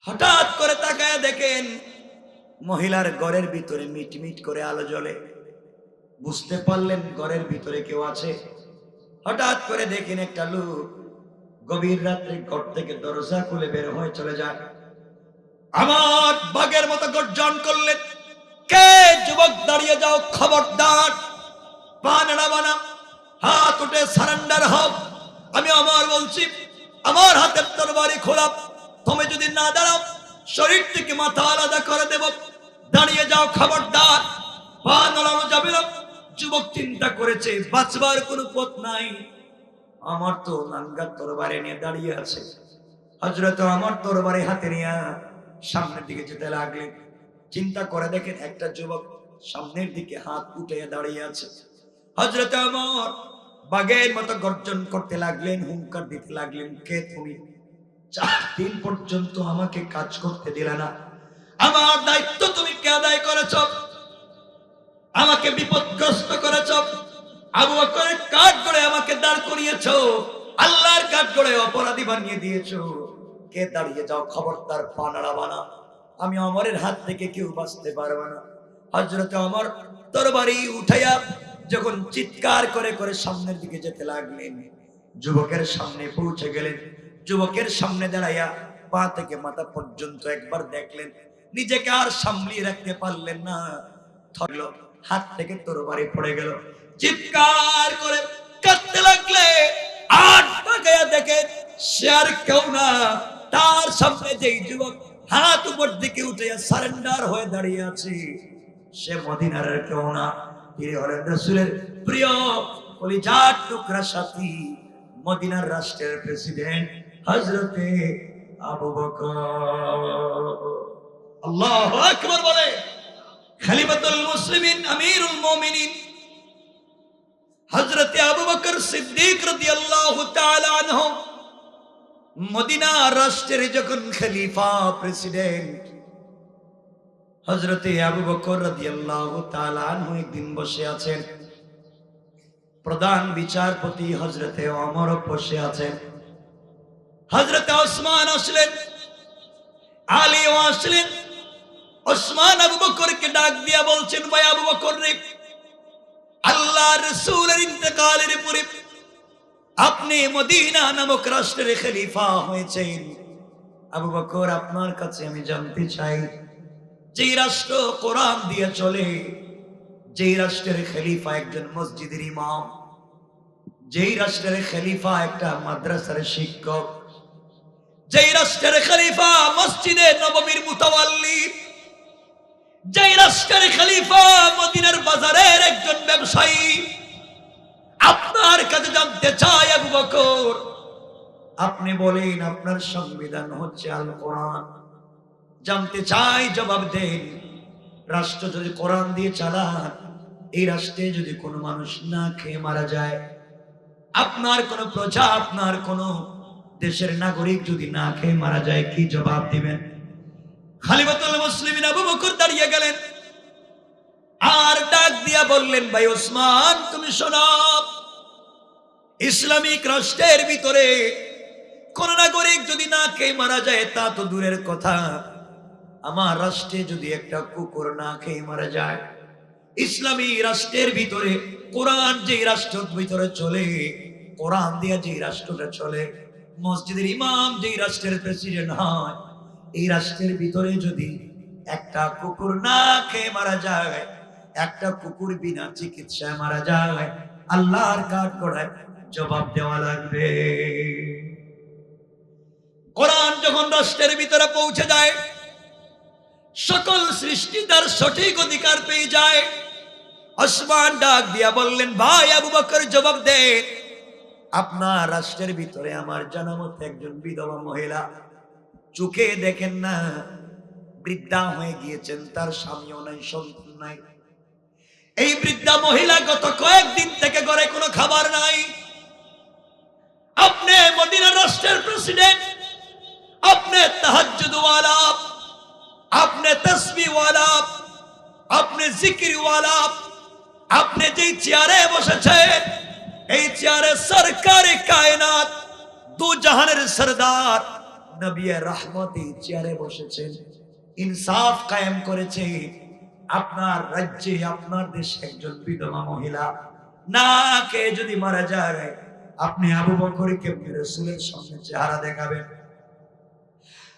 হঠাৎ করে তাকায় দেখেন মহিলার ঘরের ভিতরে মিটমিট করে আলো জ্বলে। বুঝতে পারলেন ঘরের ভিতরে কেউ আছে। হঠাৎ করে দেখেন একটা লোক গভীর রাত্রে ঘর থেকে দরজা খুলে বের হয়ে চলে যায়। আমার বাঘের মতো গর্জন করলেন, কে যুবক দাঁড়িয়ে যাও, খবরদার, পা নাড়াবা না, হাত উঠে সারেন্ডার হও। আমি আমার বলছি, আমার হাতের তরবারি খোলা, তুমি যদি না দাঁড়াও শরীর থেকে মাথা আলাদা করে দেব। দাঁড়িয়ে যাও, খবরদার, পা নাড়ানো যাবে না। যুবক চিন্তা করেছে বাঁচবার কোনো পথ নাই, আমার তো নাঙ্গা তরবারি নিয়ে দাঁড়িয়ে আছে। হযরত আমার তরবারি হাতে নিয়ে সামনের দিকে যেতে লাগলেন। চিন্তা করে দেখেন একটা যুবক সামনের দিকে হাত উঠে দাঁড়িয়ে আছে। হযরত আমার বাঘের মতো গর্জন করতে লাগলেন, হুঙ্কার দিতে লাগলেন, কে তুমি? 4 দিন পর্যন্ত আমাকে কাজ করতে দিলে না, আমার দায়িত্ব তুমি কে আদায় করেছ? আমাকে বিপদগ্রস্ত করেছ, আবু বকরের কাঠ গড়ে আমাকে দাঁড় করিয়েছ, আল্লাহর কাঠ গড়ে অপরাধী বানিয়ে দিয়েছ। কে? দাঁড়িয়ে যাও, খবরদার, পা নাড়াবা না, আমি ওমরের হাত থেকে কেউ বাঁচতে পারবে না। হযরত ওমর তরবারি উঠাইয়া যখন চিৎকার করে করে সামনের দিকে যেতে লাগলেন, যুবকের সামনে পৌঁছে গেলেন। যুবকের সামনে দাঁড়াইয়া পা থেকে মাথা পর্যন্ত একবার দেখলেন, নিজেকে আর সামলিয়ে রাখতে পারলেন না, ধরল, হাত থেকে তরবারি পড়ে গেল। চিৎকার করে কাঁদতে লাগলে, আর তাকায়া দেখে সে আর কেউ না, তার সামনে যেই যুবক হাত উপর দিকে উঠে সারেন্ডার হয়ে দাঁড়িয়ে আছে, সে মদিনার আর কেউ না, তিনি হলেন রাসূলের প্রিয় কলিজার টুকরা সাথী, মদিনার রাষ্ট্রের প্রেসিডেন্ট হযরতে আবু বকর। আল্লাহু আকবার বলে, খলিফাতুল মুসলিমিন, আমিরুল মুমিনিন হযরতে আবু বকর সিদ্দিক রাদিয়াল্লাহু তাআলা আনহু মদিনা রাষ্ট্রের যখন খলিফা, প্রেসিডেন্ট, হযরতে আবু বকর রাদিয়াল্লাহু তাআলা আনহু একদিন বসে আছেন। প্রধান বিচারপতি হযরতে ওমর বসে আছেন। হযরতে ওসমান আসলেন, আলীও আসলেন। ওসমান আবু বকরকে ডাক দিয়া বলছেন, ভাই আবু বকর রে, আল্লাহর রাসূলের ইন্তেকালের পরে আপনি মদিনা নামক রাষ্ট্রের খলিফা হয়েছেন। আবু বকর, আপনার কাছে আমি জানতে চাই, যেই রাষ্ট্র কোরআন দিয়ে চলে, যেই রাষ্ট্রের খলিফা একজন মসজিদের ইমাম, যেই রাষ্ট্রের খলিফা একটা মাদ্রাসার শিক্ষক, যেই রাষ্ট্রের খলিফা মসজিদে নববীর মুতাওয়াল্লি, যেই রাষ্ট্রের খলিফা মদিনার বাজারের একজন ব্যবসায়ী, আপনার কাছে জানতে চাই আবু বকর, আপনি বলেন আপনার সংবিধান হচ্ছে আল কোরআন, জানতে চাই, জবাব দেন, রাষ্ট্র যদি কোরআন দিয়ে চালান, এই রাষ্ট্রে যদি কোনো মানুষ না খেয়ে মারা যায়, আপনার কোন প্রজা, আপনার কোন দেশের নাগরিক যদি না খেয়ে মারা যায়, কি জবাব দিবেন? খলিফাতুল মুসলিমিন আবু বকর দাঁড়িয়ে গেলেন আর ডাক দিয়া বললেন, ভাই ওসমান, তুমি শোনো, ইসলামিক রাষ্ট্রের ভিতরে কোন নাগরিক যদি না খেয়ে মারা যায় তা তো দূরের কথা, আমার রাষ্ট্রে যদি একটা কুকুর না খেয়ে মারা যায়, ইসলামী রাষ্ট্রের ভিতরে কোরআন যে রাষ্ট্রের ভিতরে চলে, কোরআন দিয়ে যে রাষ্ট্রটা চলে, মসজিদের ইমাম যে রাষ্ট্রের প্রেসিডেন্ট হয়, এই রাষ্ট্রের ভিতরে যদি একটা কুকুর না খেয়ে মারা যায়, একটা কুকুর বিনা চিকিৎসায় মারা যায়, আল্লাহর কাঠগড়ায় জবাব দেওয়া লাগবে। কোরআন যখন রাষ্ট্রের ভিতরে পৌঁছে যায়, সকল সৃষ্টি তার সঠিক অধিকার পেয়ে যায়। ওসমান ডাক দিয়া বললেন, ভাই আবু বকর, জবাব দে, আপনার রাষ্ট্রের ভিতরে আমার জানা মতে একজন বিধবা মহিলা, চোখে দেখেন না, বৃদ্ধা হয়ে গিয়েছেন, তার স্বামীও নাই, সন্তান নাই। এই বৃদ্ধা মহিলা গত কয়েকদিন থেকে ঘরে কোনো খাবার নাই। আপনি মদিনা রাষ্ট্রের প্রেসিডেন্ট, আপনি তাহাজ্জুদ ওয়ালা, আপনি তাসবিহ ওয়ালা, আপনি জিকির ওয়ালা, আপনি যেই চেয়ারে বসেছেন, এই চেয়ারে সরকারে কায়নাত, দু জাহানের সরদার নবী রাহমতি চেয়ারে বসেছেন, ইনসাফ কায়েম করেছে। আপনার রাজ্যে আপনার দেশে একজন বিধবা মহিলা না কে যদি মারা যায়, আপনি আবু বকরকে রাসূলের সামনে চেহারা দেখাবেন।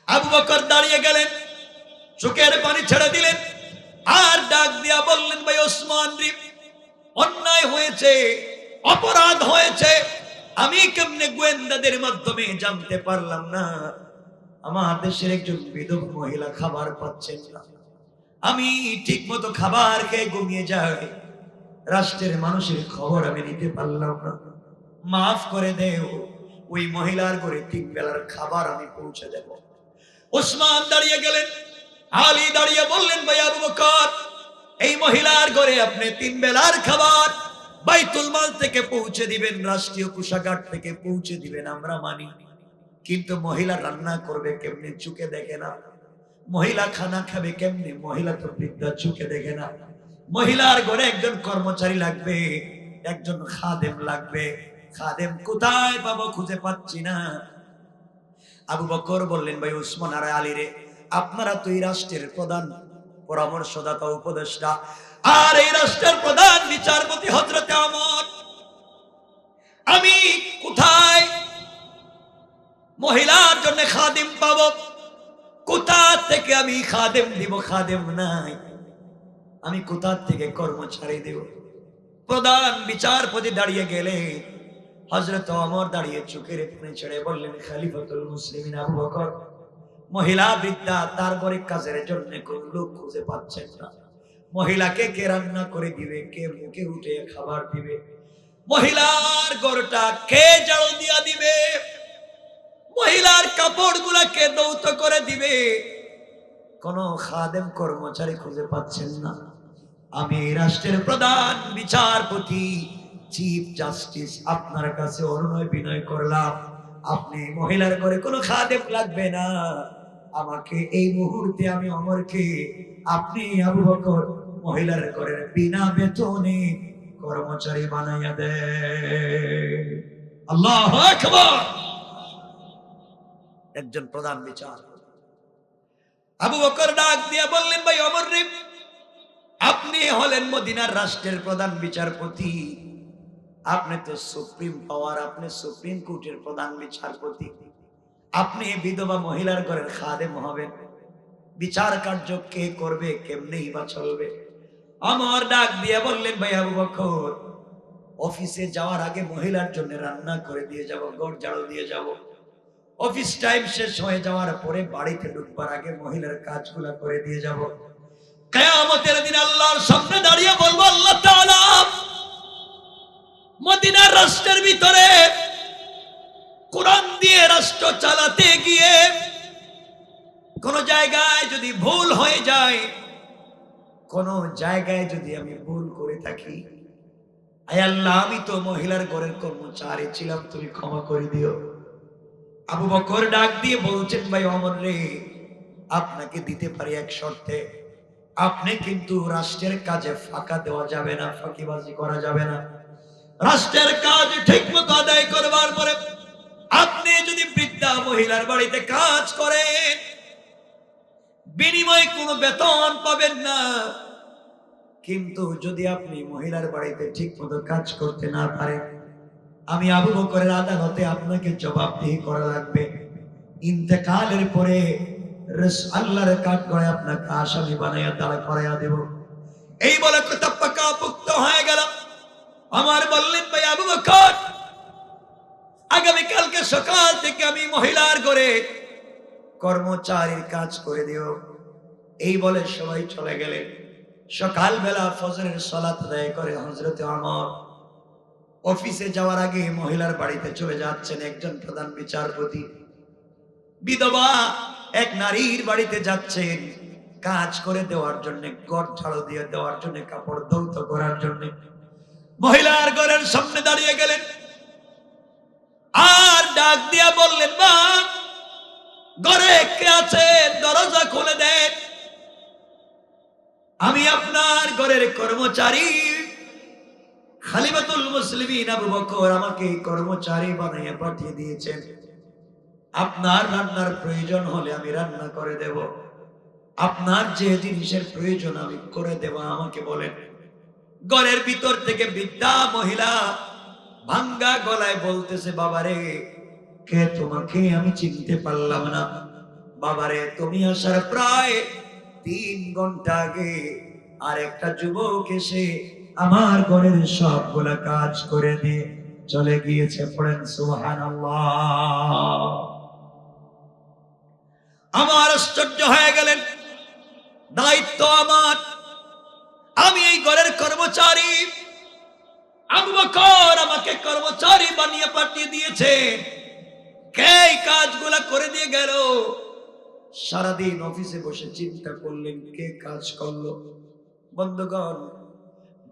আবু বকর দাঁড়িয়ে গেলেন, চোখের পানি ছেড়ে দিলেন, আর ডাক দিয়া বললেন, ভাই ওসমান রে, অন্যায় হয়েছে, অপরাধ হয়েছে। আমি কেমনে গোয়েন্দাদের মাধ্যমে জানতে পারলাম না আমার দেশের একজন বিধবা মহিলা খাবার পাচ্ছেন না? আমি ঠিক মতো খাবার খেয়ে ঘুমিয়ে যাই, রাষ্ট্রের মানুষের খবর আমি নিতে পারলাম না। মাফ করে দেও, ওই মহিলার ঘরে 3 বেলার খাবার আমি পৌঁছে দেব। ওসমান দাঁড়িয়ে গেলেন, আলী দাঁড়িয়ে বললেন, ভাই আবু বকর, এই মহিলার ঘরে আপনি 3 বেলার খাবার বাইতুল মাল থেকে পৌঁছে দিবেন, রাষ্ট্রীয় কোষাগার থেকে পৌঁছে দিবেন, আমরা মানি। কিন্তু মহিলা রান্না করবে কেমনে চোখে দেখে না, মহিলা খানা খাবে কেমনে, মহিলা তো বৃদ্ধা চোখে দেখে না। মহিলার ঘরে একজন কর্মচারী লাগবে, একজন খাদেম লাগবে। খাদেম কোথায় পাবো, খুঁজে পাচ্ছি না। আবু বকর বললেন, ভাই ওসমান আর আলী রে, আপনারা তো এই রাষ্ট্রের প্রধান পরামর্শদাতা, উপদেষ্টা, আর এই রাষ্ট্রের প্রধান বিচারপতি হযরতে ওমর। আমি কোথায় মহিলার জন্য খাদেম পাবো? কোথা থেকে আমি খাদেম দিব? খাদেম নাই, আমি কোথা থেকে কর্মচারী দেব? প্রধান বিচারপতি দাঁড়িয়ে গেলে হযরত ওমর দাঁড়িয়ে চোখের পানি ছেড়ে বললেন, খলিফাতুল মুসলিমিন আবু বকর, মহিলা বৃদ্ধা, তার ঘরে কাজের জন্য কোন লোক খুঁজে পাচ্ছেন না। মহিলাকে কে রান্না করে দিবে, কে মুখে উঠে খাবার দিবে, মহিলার ঘরটা কে ঝাড়ু দিয়া দিবে, মহিলার কাপড় গুলাকে দৌত করে দিবে, কোন খাদেম কর্মচারী খুঁজে পাচ্ছেন না। আমি রাষ্ট্রের প্রধান বিচারপতি, চিফ জাস্টিস, আপনার কাছে অনুনয় বিনয় করলাম, আপনি মহিলার ঘরে কোনো খাদেম লাগবে না, আমাকে এই মুহূর্তে, আমি ওমরকে আপনি আবু বকর মহিলার ঘরের বিনা বেতনে কর্মচারী বানাইয়া দেন। আল্লাহু আকবার। একজন প্রধান বিচারপতি। আবু বকর ডাক দিয়ে বললেন, ভাই ওমর রে, আপনি হলেন মদিনার রাষ্ট্রের প্রধান বিচারপতি, আপনি তো সুপ্রিম পাওয়ার, আপনি সুপ্রিম কোর্টের প্রধান বিচারপতি, আপনি বিধবা মহিলার ঘরের খাদেম হবেন, বিচার কার্য কে করবে, কেমনেই বা চলবে? আমার ডাক দিয়ে বললেন, ভাই আবু বকর, অফিসে যাওয়ার আগে মহিলার জন্য রান্না করে দিয়ে যাব, ঘর ঝাড়ু দিয়ে যাব, অফিস টাইম শেষ হয়ে যাওয়ার পরে বাড়িতে ঢুকবার আগে মহিলার কাজগুলা করে দিয়ে যাব। কিয়ামতের দিন আল্লাহর সামনে দাঁড়িয়ে বলবো, আল্লাহ তাআলা, মদিনার রাষ্ট্রের ভিতরে কোরআন দিয়ে রাষ্ট্র চালাতে গিয়ে কোন জায়গায় যদি ভুল হয়ে যায়, কোন জায়গায় যদি আমি ভুল করে থাকি, আয় আল্লাহ, আমি তো মহিলার ঘরের কর্মচারী ছিলাম, তুমি ক্ষমা করে দিও। আবু বকর ডাক দিয়ে বলছেন, ভাই ওমর রে, আপনাকে দিতে পারি এক শর্তে, আপনি কিন্তু রাষ্ট্রের কাজে ফাঁকা দেওয়া যাবে না, ফাঁকিবাজি করা যাবে না। রাষ্ট্রের কাজ ঠিক মতো আদায় করবার পরে আপনি যদি বৃদ্ধা মহিলার বাড়িতে কাজ করেন, বিনিময়ে কোনো বেতন পাবেন না। কিন্তু যদি আপনি মহিলার বাড়িতে ঠিক মতো কাজ করতে না পারেন, আমি আবু বকরের আদালতে আপনাকে জবাবদিহি করা লাগবে। ইন্তেকালের পরে আল্লাহর কাঠগড়ায় আপনাকে আসামি বানাইয়া দাঁড়া করাইয়া দেব। এই বলে কথা পাকা পুক্ত হয়ে গেল। আমার বললেন, ভাই আবু বকর, আগামীকালকে সকাল থেকে আমি মহিলার ঘরে কর্মচারীর কাজ করে দিও। এই বলে সবাই চলে গেলেন। সকালবেলা ফজরের সালাত আদায় করে হযরতে ওমর অফিসে যাওয়ার আগে মহিলার বাড়িতে চলে যাচ্ছেন। একজন প্রধান বিচারপতি বিধবা এক নারীর বাড়িতে যাচ্ছেন কাজ করে দেওয়ার জন্য, ঘর ঝাড়ু দিয়ে দেওয়ার জন্য, কাপড় ধৌত করার জন্য। মহিলার ঘরের সামনে দাঁড়িয়ে গেলেন আর ডাক দিয়া বললেন, মা, ঘরে কে আছে? দরজা খুলে দেন, আমি আপনার ঘরের কর্মচারী। খলিফাতুল মুসলিমিন আবু বকর আমাকে কর্মচারী বানিয়ে পাঠিয়ে দিয়েছেন। আপনার রান্নার প্রয়োজন হলে আমি রান্না করে দেব, আপনার যে জিনিসের প্রয়োজন আমি করে দেব, আমাকে বলেন। ঘরের ভিতর থেকে বৃদ্ধা মহিলা ভাঙ্গা গলায় বলতেছে, বাবারে কে তোমাকে আমি চিনতে পারলাম না। বাবারে তুমি আসার প্রায় 3 ঘন্টা আগে আর একটা যুবক এসে আমার ঘরের সবগুলা কাজ করে দিয়ে চলে গিয়েছে। পড়েন সুবহানাল্লাহ। আমার আশ্চর্য হয়ে গেলেন, দায়িত্ব আমার, আমি এই ঘরের কর্মচারী, আবু বকর আমাকে কর্মচারী বানিয়ে পাঠিয়ে দিয়েছে, কে এই কাজগুলা করে দিয়ে গেল? সারাদিন অফিসে বসে চিন্তা করলেন কে কাজ করলো। বন্ধুগণ,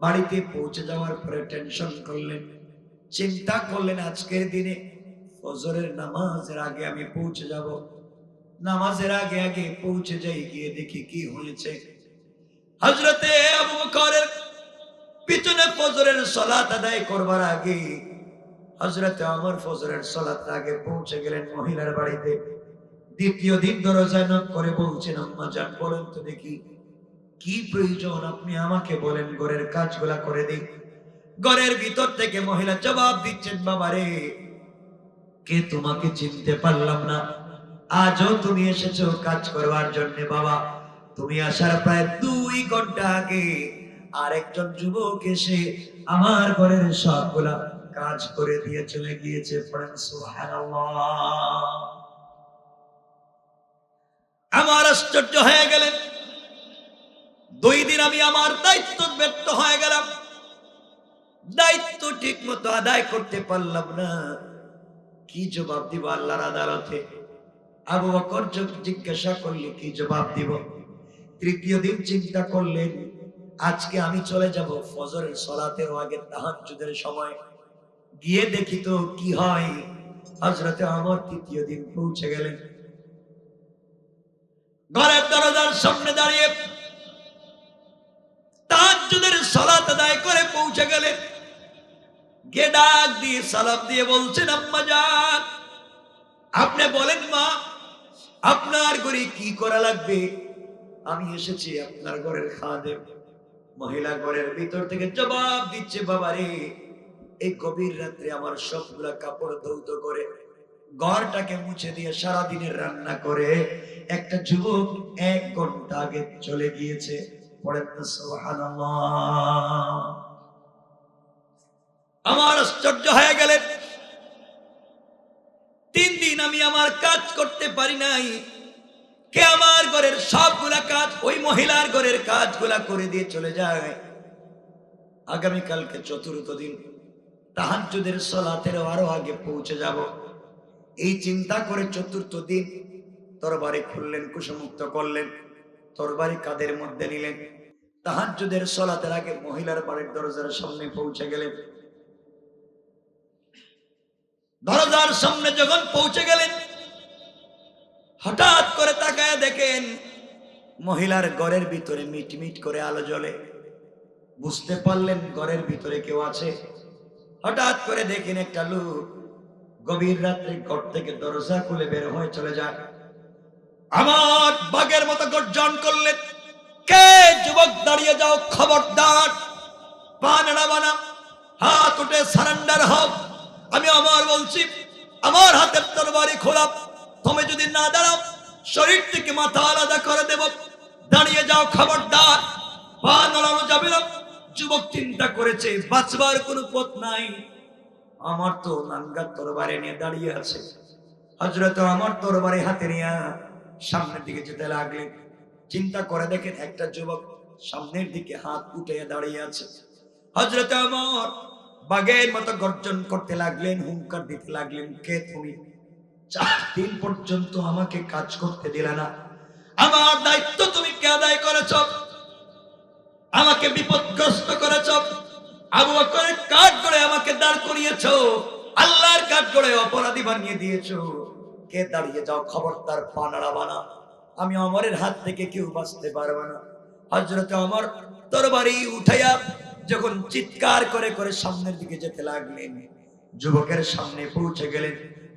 বাড়িতে পৌঁছে যাওয়ার পরে টেনশন করলেন, চিন্তা করলেন আজকের দিনে ফজরের নামাজের আগে আমি পৌঁছে যাব। নামাজের আগে আগে পৌঁছে যাই, গিয়ে দেখি কি হয়েছে। হযরতে আবু বকরের পিছনে ফজরের সালাত আদায় করবার আগে হযরতে ওমর ফজরের সালাত আগে পৌঁছে গেলেন মহিলার বাড়িতে। দ্বিতীয় দিন দরজায় নক করে বলছেন, আম্মা জান বলেন তো দেখি কি প্রয়োজন, আপনি আমাকে বলেন, ঘরের কাজগুলা করে দিই। ঘরের ভিতর থেকে মহিলা জবাব দিচ্ছেন, বাবারে কে তোমাকে চিনতে পারলাম না, আজও তুমি এসেছো কাজ করবার জন্য। বাবা তুমি আসার প্রায় 2 ঘন্টা আগে আরেকজন যুবক এসে আমার ঘরের সবগুলা কাজ করে দিয়ে চলে গিয়েছে। পড়েন সুবহানাল্লাহ। আমার আশ্চর্য হয়ে গেলেন, 2 দিন আমি আমার দায়িত্ব ব্যর্থ হয়ে গেলাম, দায়িত্ব ঠিক মতো আদায় করতে পারলাম না, কি জবাব দিব আল্লাহর আদালতে? আবু বকর জিজ্ঞাসা করলে কি জবাব দিব? তৃতীয় দিন চিন্তা করলেন, আজকে আমি চলে যাব ফজরের সালাতের আগে তাহাজ্জুদের সময়, গিয়ে দেখি তো কি হয়। হযরতে ওমর তৃতীয় দিন পৌঁছে গেলেন, ঘরের দরজার সামনে দাঁড়িয়ে তাহাজ্জুদের সালাত আদায় করে পৌঁছে গেলেন। গে ডাক দিয়ে সালাম দিয়ে বলছেন, আম্মা জান আপনি বলেন মা, আপনার ঘরে কি করা লাগবে? আমি এসেছি আপনার ঘরের খাদেম। মহিলা ঘরের ভিতর থেকে জবাব দিচ্ছে, বাবারে এই গভীর রাত্রে আমার সবগুলা কাপড় ধৌত করে ঘরটাকে মুছে দিয়ে সারাদিনের রান্না করে একটা যুবক 1 ঘন্টা আগে চলে গিয়েছে। পড়েন না সুবহানাল্লাহ। আমার আশ্চর্য হয়ে গেলেন, 3 দিন আমি আমার কাজ করতে পারি নাই, কে আমার ঘরের সবগুলা কাজ ওই মহিলার ঘরের কাজগুলা করে দিয়ে চলে যায়। আগামীকালকে চতুর্থ দিন, তাহাজ্জুদের সালাতের আরো আগে পৌঁছে যাব। এই চিন্তা করে চতুর্থ দিন তরবারি খুললেন, কুশমুক্ত করলেন, তরবারি কাঁধের মধ্যে নিলেন, তাহাজ্জুদের সালাতের আগে মহিলার বাড়ির দরজার সামনে পৌঁছে গেলেন। দরজার সামনে যখন পৌঁছে গেলেন, হঠাৎ করে তাকায় দেখেন মহিলার ঘরের ভিতরে মিটমিট করে আলো জ্বলে। বুঝতে পারলেন ঘরের ভিতরে কেউ আছে। হঠাৎ করে দেখেন একটা লোক গভীর রাত্রে ঘর থেকে দরজা খুলে বের হয়ে চলে যায়। আমার বাঘের মতো গর্জন করলেন, কে যুবক দাঁড়িয়ে যাও, খবরদার পা নাড়াবা না, হাত উঠে সারেন্ডার হও। আমি আমার বলছি, আমার হাতের তরবারি খোলা, তুমি যদি না দাঁড়াও শরীর থেকে মাথা আলাদা করে দেব। দাঁড়িয়ে যাও, খবরদার, পা নাড়ানো যাবে না। যুবক চিন্তা করেছে বাঁচবার কোনো পথ নাই, আমার তো নাঙ্গা তরবারি নিয়ে দাঁড়িয়ে আছে। হযরত ওমর তরবারি হাতে নিয়ে সামনের দিকে যেতে লাগলেন। চিন্তা করে দেখেন একটা যুবক সামনের দিকে হাত উঠে দাঁড়িয়ে আছে। হযরত ওমর বাঘের মতো গর্জন করতে লাগলেন, হুঙ্কার দিতে লাগলেন, কে তুমি? 4 দিন পর্যন্ত আমাকে কাজ করতে দিলে না, আমার দায়িত্ব তুমি কে আদায় করেছ? আমাকে বিপদগ্রস্ত করেছ, আবু বকরের কাঠ করে আমাকে দাঁড় করিয়েছ, আল্লাহর কাঠ করে অপরাধী বানিয়ে দিয়েছ। কে? দাঁড়িয়ে যাও, খবরদার পা নাড়াবা না, আমি ওমরের হাত থেকে কেউ বাঁচতে পারবে না। হযরত ওমর তরবারি উঠাইয়া যখন চিৎকার করে করে সামনের দিকে যেতে লাগলেন, যুবকের সামনে পৌঁছে গেলেন।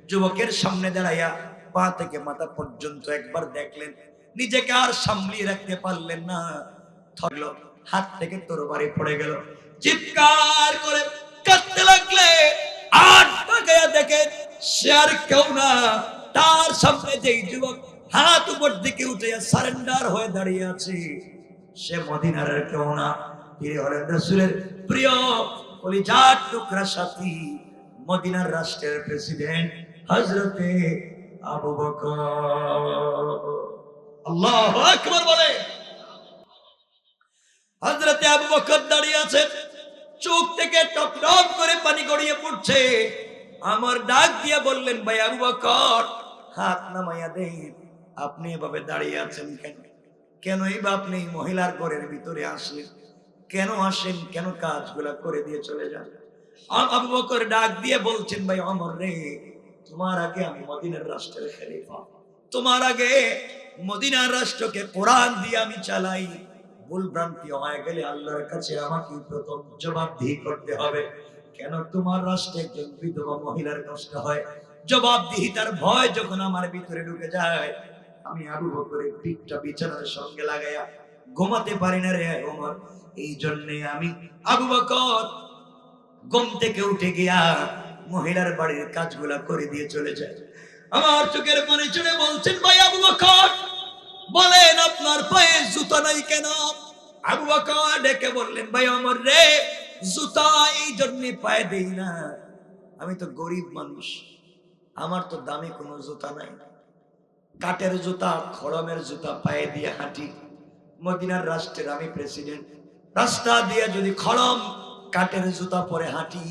যুবকের সামনে দাঁড়াইয়া পা থেকে মাথা পর্যন্ত একবার দেখলেন, নিজেকে আর সামলিয়ে রাখতে পারলেন না, থাকলো, হাত থেকে তরবারি পড়ে গেল, চিৎকার করে কাঁদতে লাগলে। আর তাকায়া দেখে সে আর কেউ না, তার সামনে যেই যুবক হাত উপর দিকে উঠে সারেন্ডার হয়ে দাঁড়িয়ে আছে, সে মদিনার আর কেউ না, তিনি হলেন রাসূলের প্রিয় কলিজার টুকরা সাথী, মদিনার রাষ্ট্রের প্রেসিডেন্ট হযরতে আবু বকর। আল্লাহু আকবার বলে। হযরতে আবু বকর দাঁড়িয়ে আছেন, চোখ থেকে টপ টপ করে পানি গড়িয়ে পড়ছে। আমার ডাক দিয়ে বললেন, ভাই আবু বকর, হাত নামাইয়া দেন। আপনি এভাবে দাঁড়িয়ে আছেন কেন? কেনই বা আপনি মহিলার ঘরের ভিতরে আসলেন? কেন আসেন? কেন কাজগুলা করে দিয়ে চলে যান? আবু বকর ডাক দিয়ে বলছেন, ভাই ওমর রে, তোমার আগে আমি মদিনার রাষ্ট্রের খলিফা, তোমার আগে মদিনার রাষ্ট্রকে কোরআন দিয়ে আমি চালাই। ভুল ভ্রান্তি হয়ে গেলে আল্লাহর কাছে আমাকে প্রথম জবাবদিহি করতে হবে। কেন তোমার রাষ্ট্রে একজন বিধবা মহিলার কষ্ট হয়? জবাবদিহিতার ভয় যখন আমার ভিতরে ঢুকে যায়, আমি আবু বকরের পিঠটা বিছানার সঙ্গে লাগাইয়া ঘুমাতে পারি না রে ওমর। এই জন্য আমি আবু বকর ঘুম থেকে উঠে গিয়া মহিলার বাড়ির কাজগুলা করে দিয়ে চলে যায়। আমার চোখের পানি চলে বলছেন, ভাই আবু বকর, বলেন আপনার পায়ে জুতা নাই কেন? আবু বকর ডেকে বললেন, ভাই ওমর রে, জুতা এই জন্য পায়ে দেই না, আমি তো গরিব মানুষ, আমার তো দামি কোনো জুতা নাই, কাঠের জুতা, খড়মের জুতা পায়ে দিয়ে হাঁটি। মদিনার রাষ্ট্রের আমি প্রেসিডেন্ট, রাস্তা দিয়ে যদি খড়ম কাঠের জুতা পরে হাঁটি,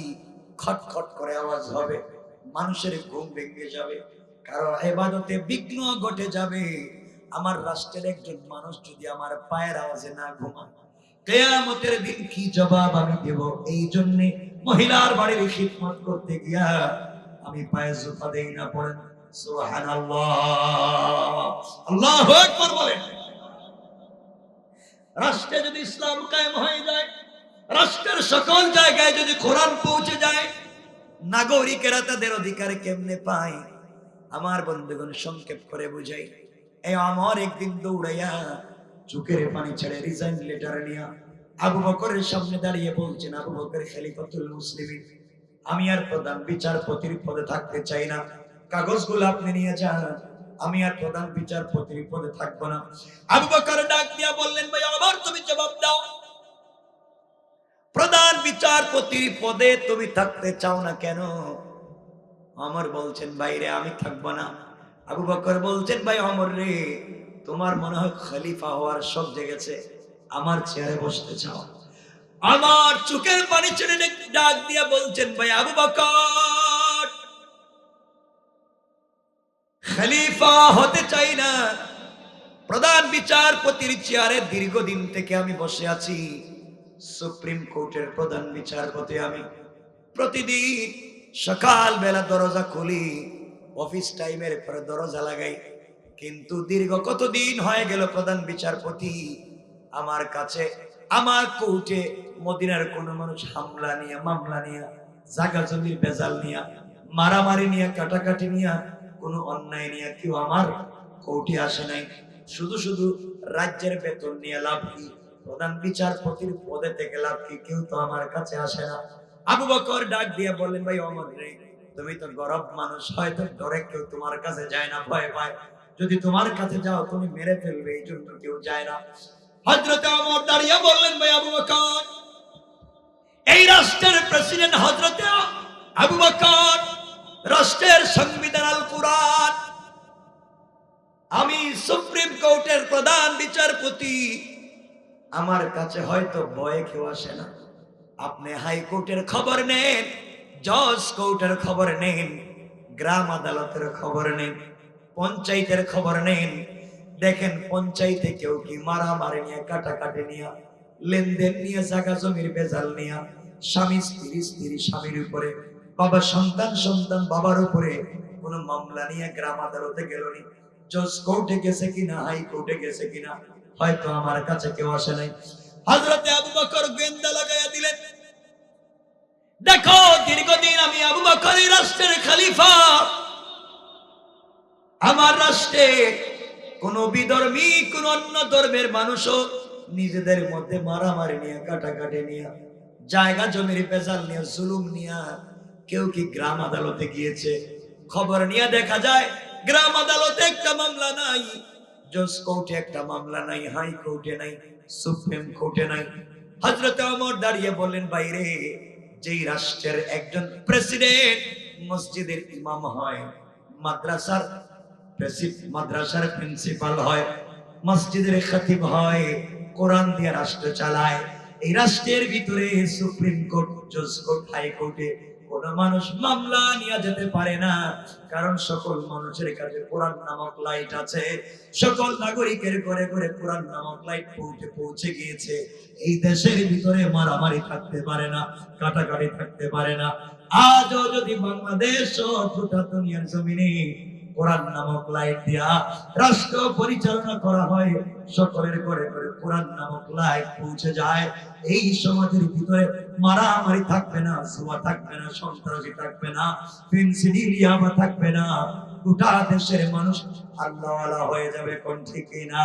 খটখট করে আওয়াজ হবে, মানুষের ঘুম ভেঙে যাবে, কারণ ইবাদতে বিঘ্ন ঘটে যাবে। আমার রাষ্ট্রের একজন মানুষ যদি আমার পায়ের আওয়াজে না ঘুমায়, কিয়ামতের দিন কি জবাব আমি দেব? এই জন্য মহিলার বাড়ির খিদমত করতে গিয়া আমি পায়ে জুতা দেই না। পড়েন সুবহানাল্লাহ, আল্লাহু আকবার বলেন। রাষ্ট্রে যদি ইসলাম কায়েম হয়ে যায়, রাষ্ট্রের সকল জায়গায় যদি কোরআন পৌঁছে যায়, নাগরিকেরা তাদের অধিকার কেমনে পায়? আমার বন্ধুগণ, সংক্ষেপ করে বুঝাই। এই আমার একদিন দৌড়াইয়া চোখের পানি ছেড়ে রিজাইন লেটার নিয়ে আবু বকরের সামনে দাঁড়িয়ে বলছেন, আবু বকর খলিফাতুল মুসলিমিন, আমি আর প্রধান বিচারপতির পদে থাকতে চাই না, কাগজগুলো আপনি নিয়ে যান, আমি আর প্রধান বিচারপতির পদে থাকবো না। আবু বকর ডাক দিয়া বললেন, ভাই আবার তুমি জবাব দাও, প্রধান বিচারপতির পদে তুমি থাকতে চাও না কেন? ওমর বলছেন, বাইরে আমি থাকবো না। আবু বকর বলছেন, ভাই ওমর রে, তোমার মনে হয় খলিফা হওয়ার শখ জেগেছে, আমার চেয়ারে বসতে চাও? আমার চোখের পানি ছেড়ে ডাক দিয়া বলছেন, ভাই আবু বকর, খলিফা হতে চাই না, প্রধান বিচারপতির চেয়ারে দীর্ঘদিন থেকে আমি বসে আছি, সুপ্রিম কোর্টের প্রধান বিচারপতি আমি, প্রতিদিন সকাল বেলা দরজা খুলি, অফিস টাইমের পরে দরজা লাগাই, কিন্তু দীর্ঘ কতদিন হয়ে গেল প্রধান বিচারপতি আমার কাছে, আমার কোর্টে মদিনার কোন মানুষ হামলা নিয়ে, মামলা নিয়ে, জায়গা জমির বেজাল নিয়ে, মারামারি নিয়ে, কাটাকাটি নিয়ে, কোনো অন্যায় নিয়ে কেউ আমার কোর্টে আসে নাই। শুধু শুধু রাজ্যের বেতন নিয়ে লাভ কি? প্রধান বিচারপতির পদে থেকে লাভ কি? কেউ তো আমার কাছে আসে না। আবু বকর ডাক দিয়ে বললেন, ভাই ওমর রে, তুমি তো গরব মানুষ, হয়তো ডরে কেউ তোমার কাছে যায় না, ভয় পায়, যদি তোমার কাছে যাও তুমি মেরে ফেলবে, এই জন্য কেউ যায় না। হযরতে ওমর দাঁড়িয়ে বললেন, ভাই আবু বকর, এই রাষ্ট্রের প্রেসিডেন্ট হযরতে আবু বকর, রাষ্ট্রের সংবিধান আল কুরআন, আমি সুপ্রিম কোর্টের প্রধান বিচারপতি, আমার কাছে হয়তো ভয়ে কেউ আসে না। আপনি হাইকোর্টের খবর নেন, জজ কোর্টের খবর নেন, গ্রাম আদালতের খবর নেন, পঞ্চায়েতের খবর নেন, দেখেন পঞ্চায়েতে কেউ কি মারামারি নিয়ে, কাটাকাটি নিয়ে, লেনদেন নিয়ে, জায়গা জমির বেজাল নিয়ে, স্বামী স্ত্রী, স্ত্রী স্বামীর উপরে, বাবা সন্তান, সন্তান বাবার উপরে কোন মামলা নিয়ে গ্রাম আদালতে গেলনি, জজ কোর্টে গেছে কিনা, হাইকোর্টে গেছে কিনা, হয়তো আমার কাছে কেউ আসে নাই। হযরতে আবু বকর গোয়েন্দা লাগাইয়া দিলেন, দেখো দীর্ঘদিন আমি আবু বকর এই রাষ্ট্রের খলিফা, আমার রাষ্ট্রে কোন বিধর্মী কোন অন্য ধর্মের মানুষও নিজেদের মধ্যে মারামারি নিয়ে কাটাকাটি নিয়ে জায়গা জমির বেজাল নিয়ে জুলুম নিয়ে কেউ কি গ্রাম আদালতে গিয়েছে? খবর নিয়ে দেখা যায় গ্রাম আদালতে একটা মামলা নাই, জজ কোর্টে একটা মামলা নাই, হাই কোর্টে নাই, সুপ্রিম কোর্টে নাই। হযরত ওমর দাঁড়িয়ে বললেন, বাইরে যেই রাষ্ট্রের একজন প্রেসিডেন্ট মসজিদের ইমাম হয়, মাদ্রাসার প্রিন্সিপাল হয়, মসজিদের খতিব হয়, কোরআন দিয়ে রাষ্ট্র চালায়, এই রাষ্ট্রের ভিতরে সুপ্রিম কোর্ট, জজ কোর্ট, হাই কোর্টে কোন মানুষ মামলা নিয়ে যেতে পারে না, কারণ সকল মানুষের কাছে কোরআন নামক লাইট আছে, সকল নাগরিকের ঘরে ঘরে কোরআন নামক লাইট পৌঁছে গিয়েছে। এই দেশের ভিতরে মারামারি থাকতে পারে না, কাটাকাটি থাকতে পারে না। আজও যদি বাংলাদেশ ও গোটা দুনিয়ার জমিনে কোরআন নামক লাইট দিয়া রাষ্ট্র পরিচালনা করা হয়, সকলের ঘরে ঘরে কোরআন নামক লাইট পৌঁছে যায়, এই সমাজের ভিতরে মারামারি থাকবে না, জুয়া থাকবে না, সন্ত্রাসী থাকবে না, ফেন্সিডিলিয়ামা থাকবে না, গোটা দেশের মানুষ আল্লাহওয়ালা হয়ে যাবে। কোন ঠিক কিনা?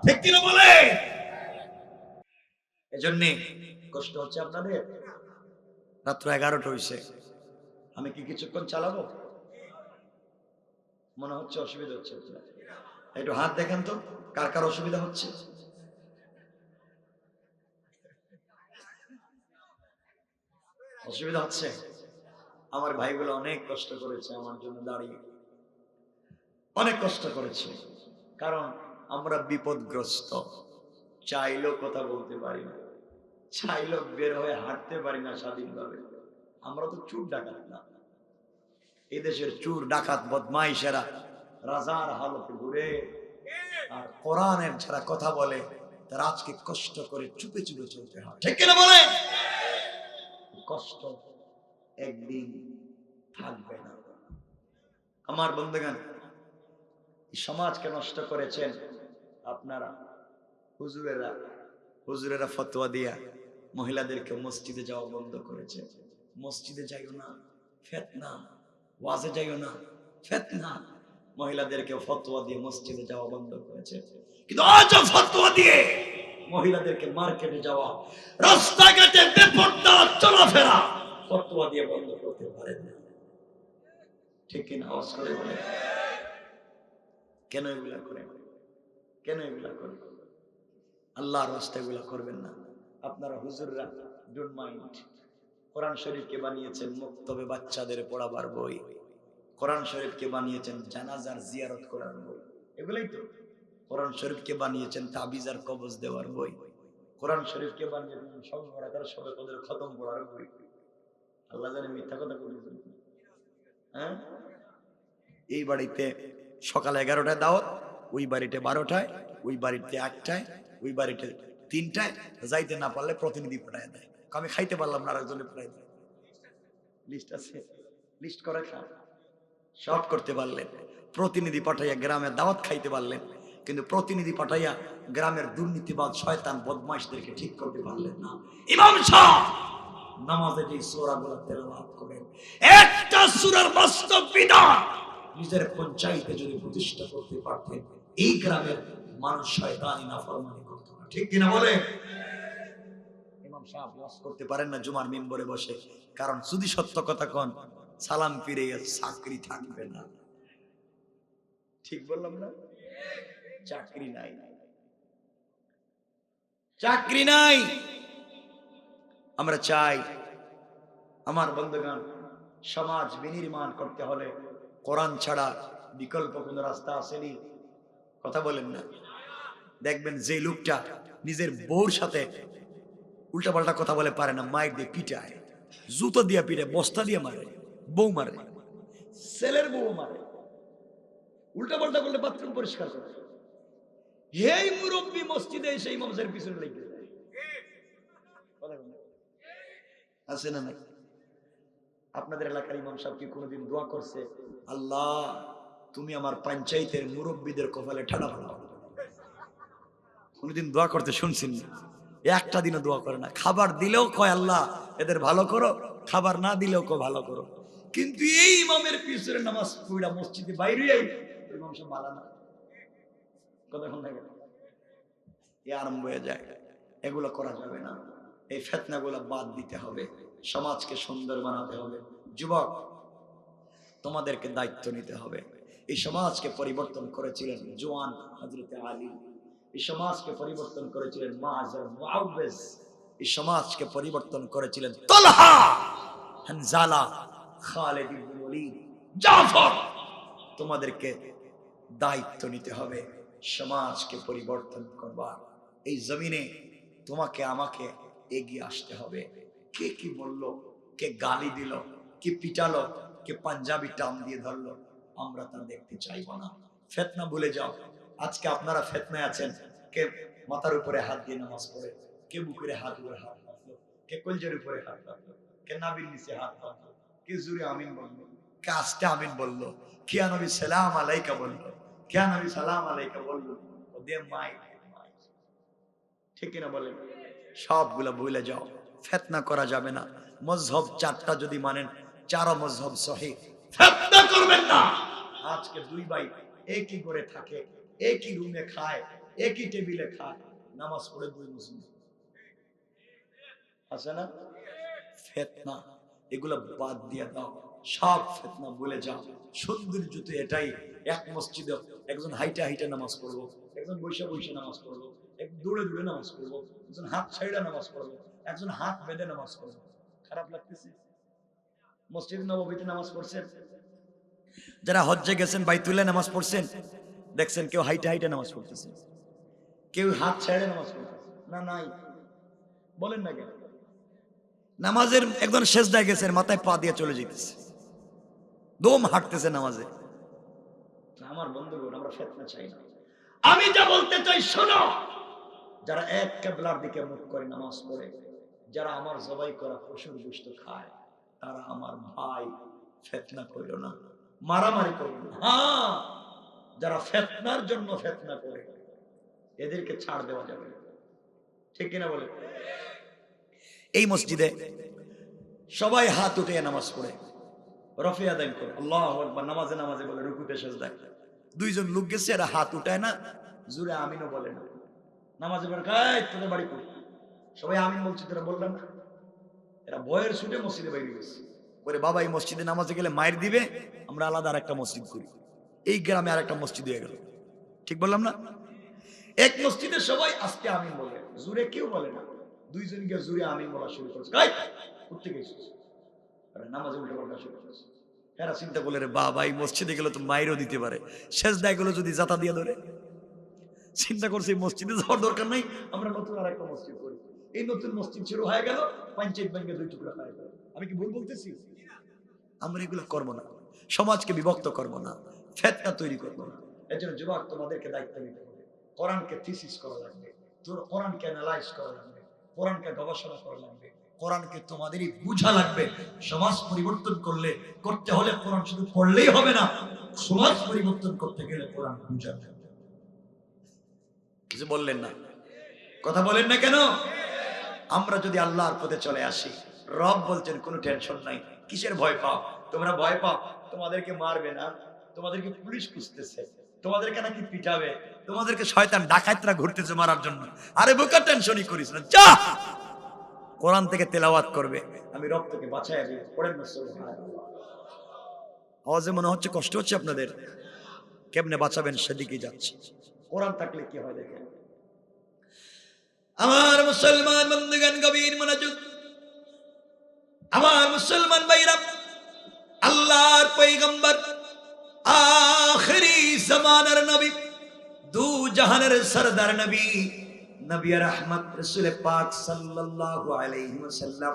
ঠিক কিনা বলে? এজন্য কষ্ট হচ্ছে আপনাদের। রাত্র 11টা হইছে, আমি কি কিছুক্ষণ চালাবো? মনে হচ্ছে অসুবিধা হচ্ছে, একটু হাত দেখেন তো কার কার অসুবিধা হচ্ছে। অসুবিধা হচ্ছে? আমার ভাইগুলো অনেক কষ্ট করেছে আমার জন্য দাঁড়িয়ে, অনেক কষ্ট করেছে, কারণ আমরা বিপদগ্রস্ত, চাইলেও কথা বলতে পারি না, চাইলেও বের হয়ে হাঁটতে পারি না স্বাধীনভাবে। আমরা তো চোর ডাকাত না, এই দেশের চোর ডাকাত বদমাইশেরা রাজার হালতে ঘুরে, আর কোরআনের যারা কথা বলে তারা আজকে কষ্ট করে চুপে চুপে চলতে হয়। ঠিক কিনা বলে? কষ্ট একদিন থাকবে না। আমার বন্ধুগণ, সমাজকে নষ্ট করেছেন আপনারা, হুজুরেরা ফতোয়া দিয়া মহিলাদেরকে মসজিদে যাওয়া বন্ধ করেছে। মসজিদে যাইও না, ফিতনা, ওয়াজে যাইও না, ফিতনা। মহিলাদেরকে ফতোয়া দিয়ে মসজিদে যাওয়া বন্ধ করেছে। কিন্তু আজ ফতোয়া দিয়ে মহিলাদেরকে মার্কেটে যাওয়া, রাস্তাঘাটে বেপরদা চলাফেরা ফতোয়া দিয়ে বন্ধ করতে পারেন না। ঠিক কিনা? আওয়াজ করে বলে। কেন এগুলা করে? কেন এগুলা করে? আল্লাহর রাস্তায় এগুলা করবেন না। আপনারা হুজুররা ডোন্ট মাইন্ড। কোরআন শরীফকে বানিয়েছেন মুক্তবে বাচ্চাদের পড়াবার বই, কোরআন শরীফকে বানিয়েছেন জানাজার জিয়ারত করার বই, এগুলাই তো। কোরআন শরীফকে বানিয়েছেন তাবিজ আর কবজ দেওয়ার বই, কোরআন শরীফকে বানিয়েছেন সবে কদর খতম পড়ার বই। আল্লাহ জানে মিথ্যা কথা বলেছেন। হ্যাঁ, এই বাড়িতে সকাল 11টায় দাওয়াত, ওই বাড়িতে 12টায়, ওই বাড়িতে 8টায়, ওই বাড়িতে 3টায়, যাইতে না পারলে প্রতিনিধি পাঠায় দেয়। আমি খাইতে পারলাম না, আরেকজনে পাঠাই দেয়। লিস্ট আছে, লিস্ট করে খান। সব করতে পারলেন, প্রতিনিধি পাঠাইয়া গ্রামের দাওয়াত খাইতে পারলেন, কিন্তু প্রতিনিধি পাঠাইয়া গ্রামের দুর্নীতিবাদ শয়তান বদমাইশদেরকে ঠিক করতে পারলেন না। ইমাম সাহেব নামাজে যে সূরাগুলো তেলাওয়াত করেন, একটা সূরার বাস্তব বিধান নিজের পঞ্চায়েতে যদি প্রতিষ্ঠা করতে পারতেন, এই গ্রামের মানুষ শয়তানি নাফরমানি করত না। ঠিক কিনা বলে? ইমাম সাহেব ওয়াজ করতে পারেন না জুমার মিম্বরে বসে, কারণ যদি সত্য কথা কোন সালাম ফিরে চাকরি থাকবে না। ঠিক বললাম না? চাকরি নাই, চাকরি নাই। আমরা চাই আমার বন্ধুগণ, সমাজ বিনির্মাণ করতে হলে কোরআন ছাড়া বিকল্প কোন রাস্তা আসেনি। কথা বলেন না? দেখবেন যে লোকটা নিজের বউর সাথে উল্টাপাল্টা কথা বলে পারে না, মাইক দিয়ে পিটায়, জুতো দিয়ে পিটায়, বস্তা দিয়ে মারে, বউ মারে, ছেলের বউ মারে, উল্টাপাল্টা করলে বাথরুম পরিষ্কার করে, এই মুরব্বী মসজিদে এসে ইমামের পিছনে লেগে যায়। আছে না নাই? আপনাদের এলাকার ইমাম সাহেব কি কোনোদিন দোয়া করছে, আল্লাহ তুমি আমার পঞ্চায়েতের মুরব্বীদের কপালে ঠাডা ফালাও? কোনোদিন দোয়া করতে শুনছেন না? একটা দিনও দোয়া করে না। খাবার দিলেও কয় আল্লাহ এদের ভালো করো, খাবার না দিলেও কয় ভালো করো। কিন্তু এই ইমামের পিছনে নামাজ পড়া মসজিদে বাইরে ইমাম সাহেব মালানা কতক্ষণ লাগে এ আরম্ভ হয়ে যায়। এগুলো করা যাবে না। এই ফিতনাগুলো বাদ দিতে হবে, সমাজকে সুন্দর বানাতে হবে। যুবক, তোমাদেরকে দায়িত্ব নিতে হবে। এই সমাজকে পরিবর্তন করেছিলেন জওয়ান হযরত আলী, এই সমাজকে পরিবর্তন করেছিলেন মাআজার মুআউযিজ, এই সমাজকে পরিবর্তন করেছিলেন তালহা, হানজালা, খালিদ ইবনে ওলীদ, জাফর। তোমাদেরকে দায়িত্ব নিতে হবে সমাজকে পরিবর্তন করবার। এই জমিনে তোমাকে আমাকে এগিয়ে আসতে হবে। কে কি বললো, কে গালি দিল, কে পিটালো, কে পাঞ্জাবি টান দিয়ে ধরলো, আমরা তা দেখতে চাইবো না। ফিতনা ভুলে যাও। আজকে আপনারা ফিতনায় আছেন। কে মাথার উপরে হাত দিয়ে নামাজ পড়ে, কে বুকের হাত উপরে হাত রাখলো, কে কলজের উপরে হাত রাখলো, কে নাভির নিচে হাত রাখলো, কে জুড়ে আমিন বললো, কে আস্তে আমিন বললো, কে নবী সালাম আলাইকা বললো, কে নবী সালাম আলাইকা বললো। ওদের মাই ঠিক কিনা বলেন? সবগুলা ভুলে যাও। ফিতনা করা যাবে না। মযহব চারটা যদি মানেন, চারো মযহব সহিহ। ফিতনা করবেন না। আজকে দুই ভাই একই ঘরে থাকে, একই রুমে খায়, একই টেবিলে খায়, নামাজ পড়ে দুই মুসলিম আছে না? ফিতনা এগুলো বাদ দিয়ে দাও, সব ফিতনা ভুলে যাও। সৌন্দর্য তো এটাই, এক মসজিদে একজন হাইটা হাইটা নামাজ পড়বো, একজন বৈশা বৈশা নামাজ পড়বো, একজন দৌড়ে দৌড়ে নামাজ পড়বো, একজন হাত ছাইড়া নামাজ পড়বো, একজন হাত বেঁধে নামাজ পড়বো। খারাপ লাগতেছে? মসজিদ নববীতে নামাজ পড়ছেন, যারা হজ্জে গেছেন বাইতুল্লাহ নামাজ পড়ছেন, দেখছেন কেউ হাইটা হাইটা নামাজ পড়তেছে, কেউ হাত ছেড়ে নামাজ পড়তেছে না? নাই। বলেন না কেন? নামাজের একজন সেজদায় গেছেন, মাথায় পা দিয়ে চলে যেতেছে, দম হাঁটতেছে নামাজে। আমার বন্ধুগণ, আমরা ফিতনা চাই না। আমি যা বলতে চাই শোনো, যারা এক কিবলার দিকে মুখ করে নামাজ পড়ে, যারা আমার জবাই করা পশুর গোশত খায়, তারা আমার ভাই। ফিতনা কইরো না, মারামারি করো না। হ্যাঁ, যারা ফিতনার জন্য ফিতনা করে, এদেরকে ছাড় দেওয়া যাবে না। ঠিক কিনা বলে? এই মসজিদে সবাই হাত উঠে নামাজ পড়ে, রফিয়া দান করে আল্লাহু আকবার, নামাজে নামাজে বলে রুকুতে সেজদায়। দুইজন লোক গেছে, এরা হাত উঠায় না, জোরে আমিনও বলে না। নামাজে বলে কাই তোদের বাড়ি কই, সবাই আমিন বলছে, তোরা বললাম না। এরা ভয়ের ছুটে মসজিদে বাইরে গেছে, বলে বাবা এই মসজিদে নামাজে গেলে মায়ের দিবে, আমরা আলাদা আর একটা মসজিদ করি। এই গ্রামে আর একটা মসজিদ হয়ে গেল। ঠিক বললাম না? এক মসজিদে সবাই আস্তে আমিন বলে, জোরে কেউ বলে না। দুইজন গিয়ে জোরে আমিন বলা শুরু করছে, কাই করতে গেছিস, নামাজে উল্টো পাল্টা শুরু করছে। এরা চিন্তা করলে, রে বাবা এই মসজিদে গেলে তো মাইরও দিতে পারে, সেজদায় গেলে যদি জাতা দিয়ে ধরে। চিন্তা করছে এই মসজিদে যাওয়ার দরকার নাই, আমরা নতুন আর একটা মসজিদ করি। এই নতুন মসজিদ শুরু হয়ে গেল, পঞ্চায়েত ব্যাংকে দুই টুকরা হয়ে গেল। আমি কি ভুল বলতেছি? আমরা এগুলো করবো না, সমাজকে বিভক্ত করবো না, ফিতনা তৈরি করবো না। এর জন্য যুবক, তোমাদেরকে দায়িত্ব নিতে হবে। কোরআনকে থিসিস করা লাগবে, কোরআনকে অ্যানালাইজ করা লাগবে, কোরআনকে গবেষণা করা লাগবে, কোরআনকে তোমাদেরই বুঝা লাগবে। সমাজ পরিবর্তন করতে হলে কোরআন শুধু পড়লেই হবে না, সমাজ পরিবর্তন করতে গেলে কোরআন বুঝা লাগবে। কিছু বললেন না? কথা বলেন না কেন? আমরা যদি আল্লাহর পথে চলে আসি, রব বলছেন কোনো টেনশন নাই। কিসের ভয় পাও? তোমরা ভয় পাও তোমাদেরকে মারবে না, তোমাদেরকে পুলিশ খুঁজতেছে, তোমাদেরকে নাকি পিটাবে, তোমাদেরকে শয়তান ডাকাতরা ঘুরতেছে মারার জন্য। আরে বোকা, টেনশনই করিস না, যা কোরআন থেকে তেলাওয়াত করবে, আমি রব থেকে বাঁচাইয়া দিব। পড়েন না সুবহানাল্লাহ। আওয়াজে মনে হচ্ছে কষ্ট হচ্ছে আপনাদের, কেমনে বাঁচাবেন সেদিকেই যাচ্ছে। কোরআন থাকলে কি হয় দেখেন। আমার মুসলমান বন্ধুগণ, গভীর মনোযোগ। আমার মুসলমান ভাইরা, আল্লাহর পয়গম্বর, আখিরি জামানার নবী, দু জাহানের সরদার নবী, নবী রাহমত রাসূল পাক সাল্লাল্লাহু আলাইহি ওয়াসাল্লাম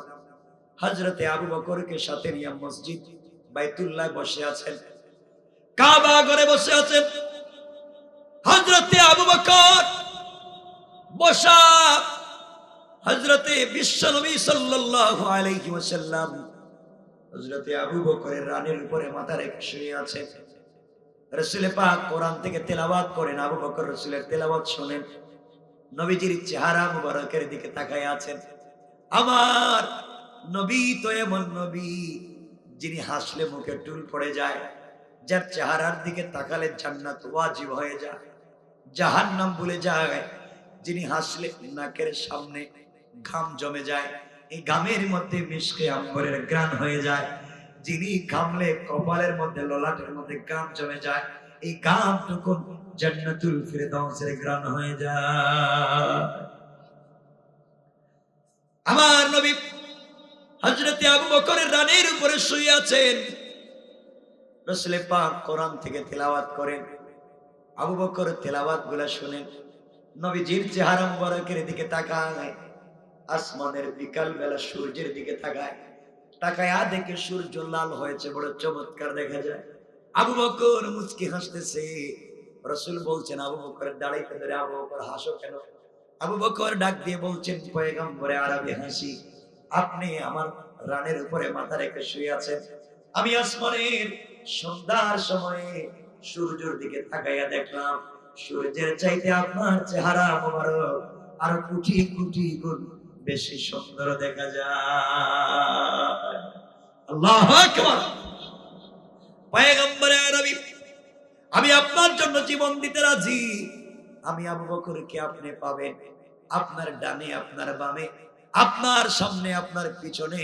হযরতে আবু বকরকে সাথে নিয়ে মসজিদ বাইতুল্লাহ বসে আছেন, কাবা ঘরে বসে আছেন। হযরতে আবু বকর বসা, হযরতে বিশ্বনবী সাল্লাল্লাহু আলাইহি ওয়াসাল্লাম হযরতে আবু বকরের রানের উপরে মাথা রেখে শুয়ে আছেন। রাসূল পাক কোরআন থেকে তেলাওয়াত করেন, আবু বকর রাসূলের তেলাওয়াত শুনেন, নবীজির চেহারা মুবারকের দিকে তাকায় আছেন। আমার নবী তো এমন নবী যিনি হাসলে মুখে টুল পড়ে যায়, যার চেহারার দিকে তাকালে জান্নাত ওয়াজিব হয়ে যায়, জাহান্নাম ভুলে যায়, যিনি হাসলে নাকের সামনে ঘাম জমে যায়, এই ঘামের মধ্যে মিশকে আম্বরের ঘ্রাণ হয়ে যায়, যিনি ঘামলে কপালের মধ্যে ললাটের মধ্যে ঘাম জমে যায়, এই ঘামটুকু জান্নাতুল ফিরদাউসের ঘ্রাণ হয়ে যায়। আমার নবী হযরতে আবু বকরের রানের উপরে শুয়ে আছেন, রাসূল পাক কোরআন থেকে তেলাওয়াত করেন, আবু বকর তেলাওয়াত গুলা শুনেন, নবীজির চেহারা মুবারকের দিকে তাকায়, আসমানের বিকাল বেলা সূর্যের দিকে তাকায়, তাকায়া দেখে সূর্য লাল হয়েছে, বড় চমৎকার দেখা যায়। আবু বকর মুচকি হাসতেছে, রাসূল বলছেন আবু বকরের দাড়িতে ধরে, আবু বকর হাসো কেন? আবু বকর ডাক দিয়ে বলছেন, পয়গম্বরে আরবি হাসি, আপনি আমার রানের উপরে মাথা রেখে শুয়ে আছেন, আমি আসমানের সন্ধ্যার সময়ে সূর্যের দিকে তাকাইয়া দেখলাম, সূর্যের চাইতে আপনার চেহারা মোবারক আরো কোটি কোটি গুণ বেশি সুন্দর দেখা যায়। আল্লাহু আকবার। পয়গম্বরে আরবি, আমি আপনার জন্য জীবন দিতে রাজি। আমি আবু বকরকে আপনি পাবেন, আপনার ডানে আপনার বামে, আপনার সামনে আপনার পিছনে,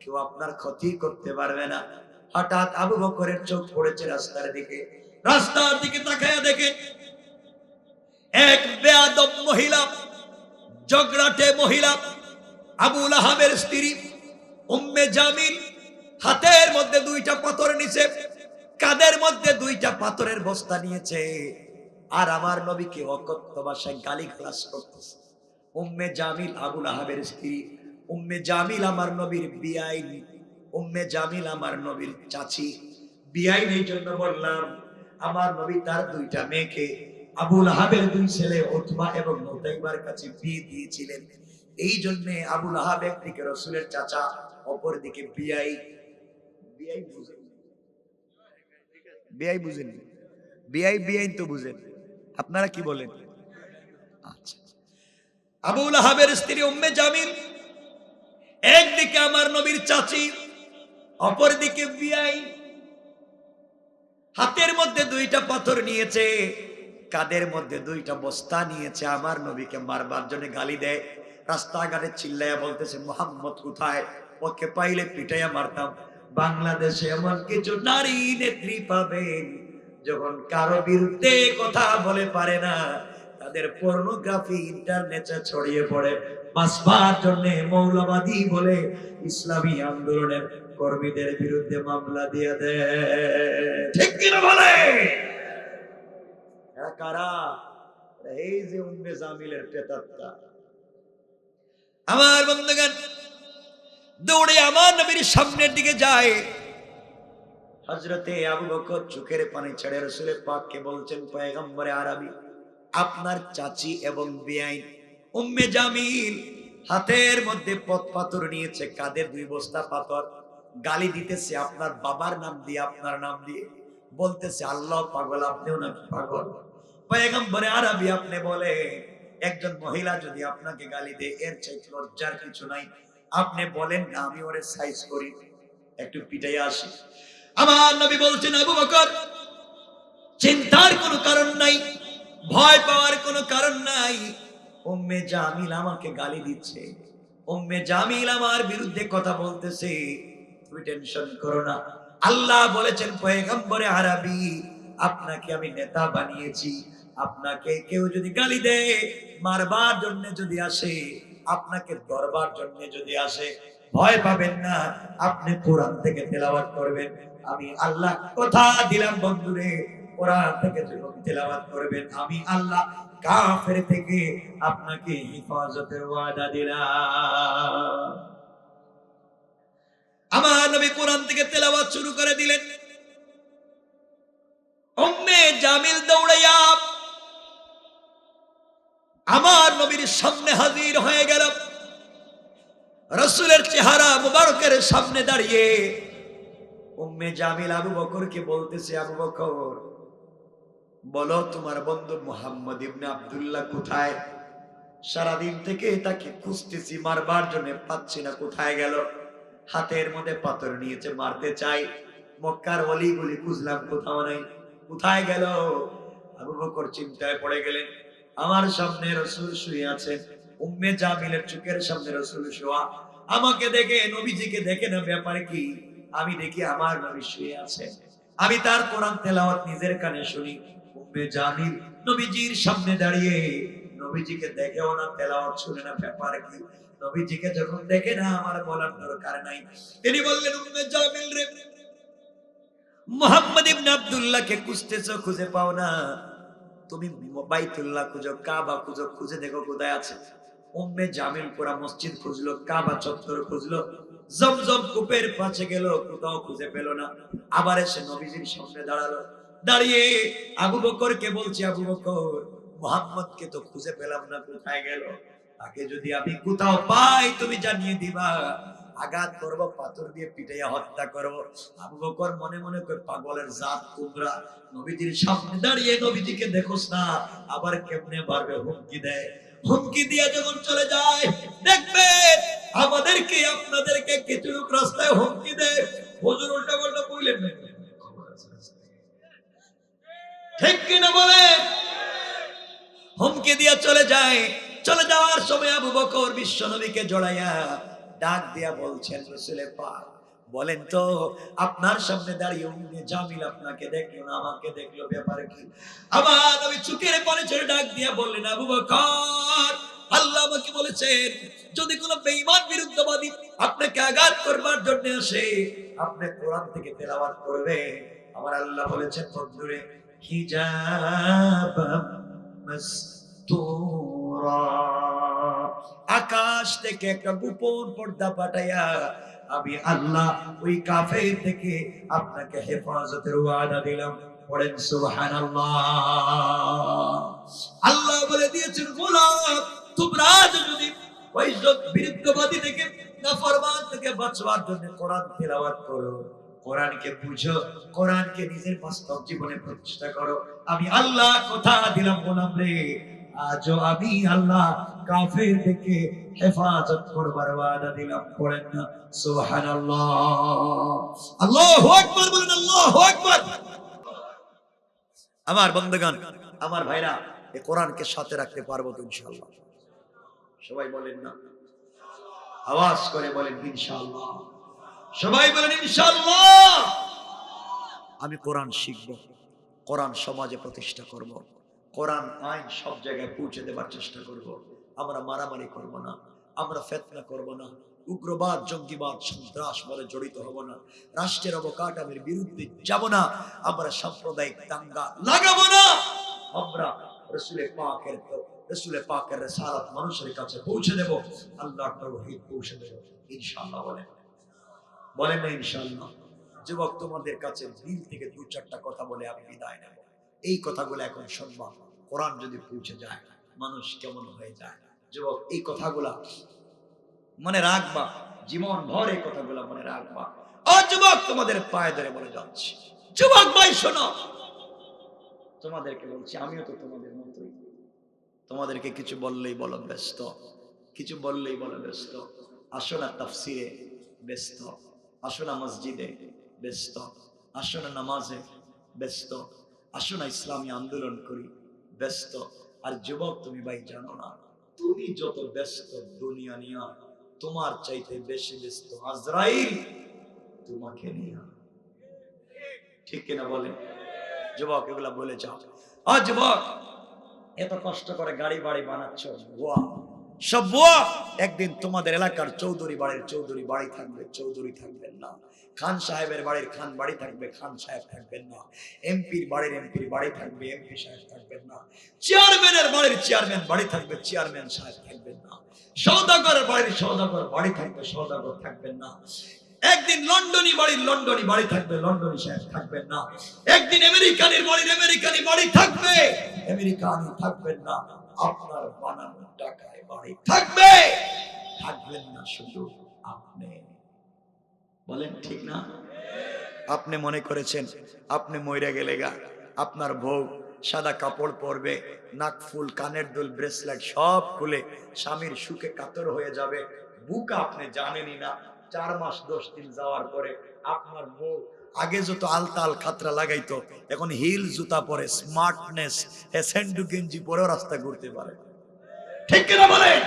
কেউ আপনার ক্ষতি করতে পারবে না। হঠাৎ আবু বকরের চোখ পড়েছে রাস্তার দিকে, রাস্তার দিকে তাকায়া দেখে এক বেয়াদব মহিলা, জগরাটে মহিলা, আবু লাহাবের স্ত্রী উম্মে জামিল, হাতের মধ্যে দুইটা পাথর নিছে, কাদের মধ্যে দুইটা পাথরের বস্তা নিয়েছে, আর আমার নবীকে অকথ্য ভাষায় গালিগালাজ করতেছে। উম্মে জামিল আবু লাহাবের স্ত্রী, উম্মে জামিল আমার নবীর বিআইন, উম্মে জামিল আমার নবীর চাচি। বিআইন এই জন্য বললাম, আমার নবী তার দুইটা মেয়েকে আবু লাহাবের দুই ছেলে উতবা এবং উতাইবার কাছে বিয়ে দিয়েছিলেন, এই জন্য আবু লাহাব একদিকে রাসূলের চাচা, অপর দিকে বিআই। বিআই বুঝেন? বিআই বুঝেন? বিআই বিআইন তো বুঝেন, আপনারা কি বলেন? আচ্ছা, আবু লাহাবের স্ত্রী উম্মে জামিল একদিকে আমার নবীর চাচি, অপর দিকে বিআই, হাতের মধ্যে দুইটা পাথর নিয়েছে, কাদের মধ্যে দুইটা বস্তা নিয়েছে, আমার নবীকে মারবার জন্য গালি দেয়, রাস্তাঘাটে চিল্লাইয়া বলতেছে মুহাম্মদ কোথায়, ওকে পাইলে পিটাইয়া মারতাম। বাংলাদেশে এমন কিছু নারী নেত্রী পাবেন, যখন কারো বিরুদ্ধে কথা বলে পারে না, তাদের পর্নোগ্রাফি ইন্টারনেটে ছড়িয়ে পড়ে, বাঁচবার জন্য মৌলবাদী বলে ইসলামী আন্দোলনের কর্মীদের বিরুদ্ধে মামলা দিয়ে দেয়। ঠিক কিনা বলে? এরা কারা? এই যে উম্মে জামিলের প্রেতাত্মা। আমার বন্ধুগণ, দৌড়ে আমার নবীর সামনের দিকে যায়। হযরতে আবু বকর চোখের পানি ছেড়ে রাসূল পাককে বলছেন, পয়গম্বরে আরবি, আপনার চাচি এবং বিআইন উম্মে জামিল হাতের মধ্যে পাথর নিয়েছে, কাঁধে দুই বস্তা পাথর, গালি দিতেছে আপনার বাবার নাম দিয়ে, আপনার নাম দিয়ে, বলতেছে আল্লাহ পাগল, আপনিও নাকি পাগল। পয়গম্বরে আরবি, আপনি বলে একজন মহিলা যদি আপনাকে গালি দেয়, এর চাইতে লজ্জার কিছু নাই, আপনি বলেন না আমি ওরে সাইজ করি, একটু পিটাইয়া আসি। আমার নবী বলছেন, আবু বকর চিন্তার কোনো কারণ নাই, ভয় পাওয়ার কোনো কারণ নাই, উম্মে জামিল আমাকে গালি দিচ্ছে, উম্মে জামিল আমার বিরুদ্ধে কথা বলতেছে, তুমি টেনশন করো না। আল্লাহ বলেছেন, পয়গম্বরে আরবি, আপনাকে আমি নেতা বানিয়েছি, আপনাকে কেউ যদি গালি দেয়, মারবার জন্য যদি আসে, আপনাকে ধরবার জন্য যদি আসে, ভয় পাবেন না, আপনি কোরআন থেকে তেলাওয়াত করবেন, আমি আল্লাহ কথা দিলাম বন্ধুরে, কোরআন থেকে যখন তেলাওয়াত করবেন, আমি আল্লাহ কাফের থেকে আপনাকে হেফাজতের ওয়াদা দিলাম। আমার নবী কোরআন থেকে তেলাওয়াত শুরু করে দিলেন। উম্মে জামিল দৌড়াইয়া আমার নবীর সামনে হাজির হয়ে গেল, রাসূলের চেহারা মুবারকের সামনে দাঁড়িয়ে উম্মে জামিল আবু বকরকে বলতেছে, আবু বকর বলো তোমার বন্ধু মুহাম্মদ ইবনে আব্দুল্লাহ কোথায়? সারাদিন থেকে তাকে খুঁজতেছি, মারবার জন্য পাচ্ছি না, কোথায় গেল? হাতের মধ্যে পাথর নিয়েছে, মারতে চাই। মক্কার অলিগুলি খুঁজলাম, কোথাও নাই। কোথায় গেল? আবু বকর চিন্তায় পড়ে গেলেন। আমার সামনে রাসূল শুয়ে আছেন, উম্মে জামিলের চোখের সামনে রাসূল শোয়া। আমাকে দেখে, নবীজিকে দেখে না, ব্যাপার কি? আমি দেখি আমার নবী শুয়ে আছেন, আমি তার কোরআন তেলাওয়াত নিজের কানে শুনি। উম্মে জামিল নবীজির সামনে দাঁড়িয়ে, নবীজিকে দেখেও না, তেলাওয়াত শুনে না, ব্যাপার কি? নবীজিকে যখন দেখে না, আমার বলার দরকার নাই। তিনি বললেন, উম্মে জামিল রে, মুহাম্মদ ইবনে আব্দুল্লাহকে খুঁজতেছো, খুঁজে পাও না। তুমি বাইতুল্লাহ খুঁজো, কাবা খুঁজো, খুঁজে দেখো কোথায় আছে। উম্মে জামিল পুরা মসজিদ খুঁজলো, কাবা চত্বর খুঁজলো, জমজম কূপের পাশে গেল, কোথাও খুঁজে পেল না। আবার এসে নবীজির সামনে দাঁড়ালো। দাঁড়িয়ে আবু বকরকে বলছে, আবু বকর, মুহাম্মদকে তো খুঁজে পেলাম না, কোথায় গেল? তাকে যদি আমি কোথাও পাই তুমি জানিয়ে দিবা, আঘাত করব, পাথর দিয়ে পিটাইয়া হত্যা করব। আবু বকর মনে মনে করে, পাগলের জাত তোমরা, নবীজির সামনে দাঁড়িয়ে নবীজিকে দেখোস না, আবার কেমনে পারবে? হুমকি দেয়। হুমকি দিয়ে যখন চলে যায়, দেখবে আমাদেরকে আপনাদেরকে কিছু লোক রাস্তায় হুমকি দেয়, হুজুর উল্টা পাল্টা বললেন না, ঠিক কিনা বলেন? হুমকি দিয়ে চলে যায়। চলে যাওয়ার সময় আবু বকর বিশ্ব নবীকে জড়াইয়া ডাক দিয়া বলছেন, রাসূলে পাক বলেন তো, আপনার সামনে দাঁড়িয়ে উম্মে জামিল আপনাকে দেখলো না, আমাকে দেখলো, ব্যাপার কি? আমার নবী চোখের পানি ছেড়ে ডাক দিয়া বললেন, আবু বকর, আল্লাহ আমাকে বলেছেন, যদি কোনো বেঈমান বিরুদ্ধবাদী আপনাকে আঘাত করবার জন্য আসে, আপনি কোরআন থেকে তেলাওয়াত করবেন। আমার আল্লাহ বলেছেন, বন্ধুরে, হিজাবাম মাসতুরা, আকাশ থেকে একটা গোপন পর্দা পাঠাইয়া আমি আল্লাহ ওই কাফের থেকে আপনাকে হেফাজতের ওয়াদা দিলাম। পড়েন সুবহানাল্লাহ। আল্লাহ বলে দিয়েছেন, গোলাম, তোমরা যদি ওই বিরুদ্ধবাদী থেকে, নাফরমান থেকে বাঁচবার জন্য কোরআন তেলাওয়াত করো, কোরআনকে বুঝো, কোরআনকে নিজের বাস্তব জীবনে প্রতিষ্ঠা করো, আমি আল্লাহ কথা দিলাম গোলাম রে, আজও আমি আল্লাহ কাফের থেকে হেফাজত করবার ওয়াদা দিলাম। পড়েন না সুবহানাল্লাহ। আল্লাহু আকবার বলেন, আল্লাহু আকবার। আমার বন্ধুগণ, আমার ভাইরা, এই কোরআনকে সাথে রাখতে পারবো তো ইনশাআল্লাহ? সবাই বলেন না, আওয়াজ করে বলেন ইনশাআল্লাহ। সবাই বলেন ইনশাআল্লাহ। আমি কোরআন শিখব, কোরআন সমাজে প্রতিষ্ঠা করব, কোরআন আইন সব জায়গায় পৌঁছে দেবার চেষ্টা করব। আমরা মারামারি করব না, আমরা ফিতনা করব না, উগ্রবাদ, জঙ্গিবাদ, সন্ত্রাস বলে জড়িত হব না, রাষ্ট্রের অবকাঠামোর বিরুদ্ধে যাব না, আমরা সাম্প্রদায়িক দাঙ্গা লাগাবো না, আমরা রাসূলের পাকের রিসালাত মানুষের কাছে পৌঁছে দেব, আল্লাহর তাওহীদ পৌঁছে দেব ইনশাআল্লাহ। বলেন না ইনশাআল্লাহ? যুবক, তোমাদের কাছে দিল থেকে দু চারটা কথা বলে আমি বিদায় নেব। এই কথাগুলো এখন শুনবা, কোরআন যদি পৌঁছে যায় মানুষ কেমন হয়ে যায়। যুবক, এই কথাগুলা মনে রাখবা, জীবন ভর এই কথাগুলা মনে রাখবা। ও যুবক, তোমাদের পায়ে ধরে বলে যাচ্ছি, যুবক ভাই শোনো, তোমাদেরকে বলছি, আমিও তো তোমাদের মতোই। তোমাদেরকে কিছু বললেই বলো ব্যস্ত, কিছু বললেই বলো ব্যস্ত। আসো না তাফসিরে, ব্যস্ত। আসো না মসজিদে, ব্যস্ত। আসো না নামাজে, ব্যস্ত। আসো না ইসলামী আন্দোলন করি, ব্যস্ত। আর যুবক, তুমি ভাই জানো না, তুমি যত ব্যস্ত দুনিয়া নিয়া, তোমার চাইতে বেশি ব্যস্ত আজরাইল তোমাকে নিয়া। ঠিক কিনা বলে? যুবক, এগুলা বলে যাও। যুবক, এত কষ্ট করে গাড়ি বাড়ি বানাচ্ছ, বুয়া, সব বুয়া। একদিন তোমাদের এলাকার চৌধুরী বাড়ি থাকবে, চৌধুরী থাকবেন না। খান সাহেবের বাড়ির খান বাড়ি থাকবে, খান সাহেব থাকবেন না। এমপির বাড়ি থাকবে, এমপি সাহেব থাকবেন না। চেয়ারম্যানের বাড়ির চেয়ারম্যান বাড়ি থাকবে, চেয়ারম্যান সাহেব থাকবেন না। সওদাগরের বাড়ির সওদাগর বাড়ি থাকবে, সওদাগর থাকবেন না। একদিন লন্ডনী বাড়ি থাকবে, লন্ডনী সাহেব থাকবেন না। একদিন আমেরিকানের বাড়ির আমেরিকানি বাড়ি থাকবে, আমেরিকানি থাকবেন না। আপনার বানানো টাকায় বাড়ি থাকবে, থাকবেন না শুধু আপনি। বলেন ঠিক না? আপনি মনে করেছেন আপনি মইরা গেলে গা আপনার বউ সাদা কাপড় পরবে, নাক ফুল, কানের দুল, ব্রেসলেট সব খুলে স্বামীর সুখে কাতর হয়ে যাবে। বুকা আপনি জানেনই না, 4 মাস 10 দিন যাওয়ার পরে আপনার বউ আগে যত আলতাল খাতরা লাগাইতো এখন হিল জুতা পরে স্মার্টনেস স্যান্ডু গেঞ্জি পরেও রাস্তা ঘুরতে পারে। ঠিক কিনা বলেন?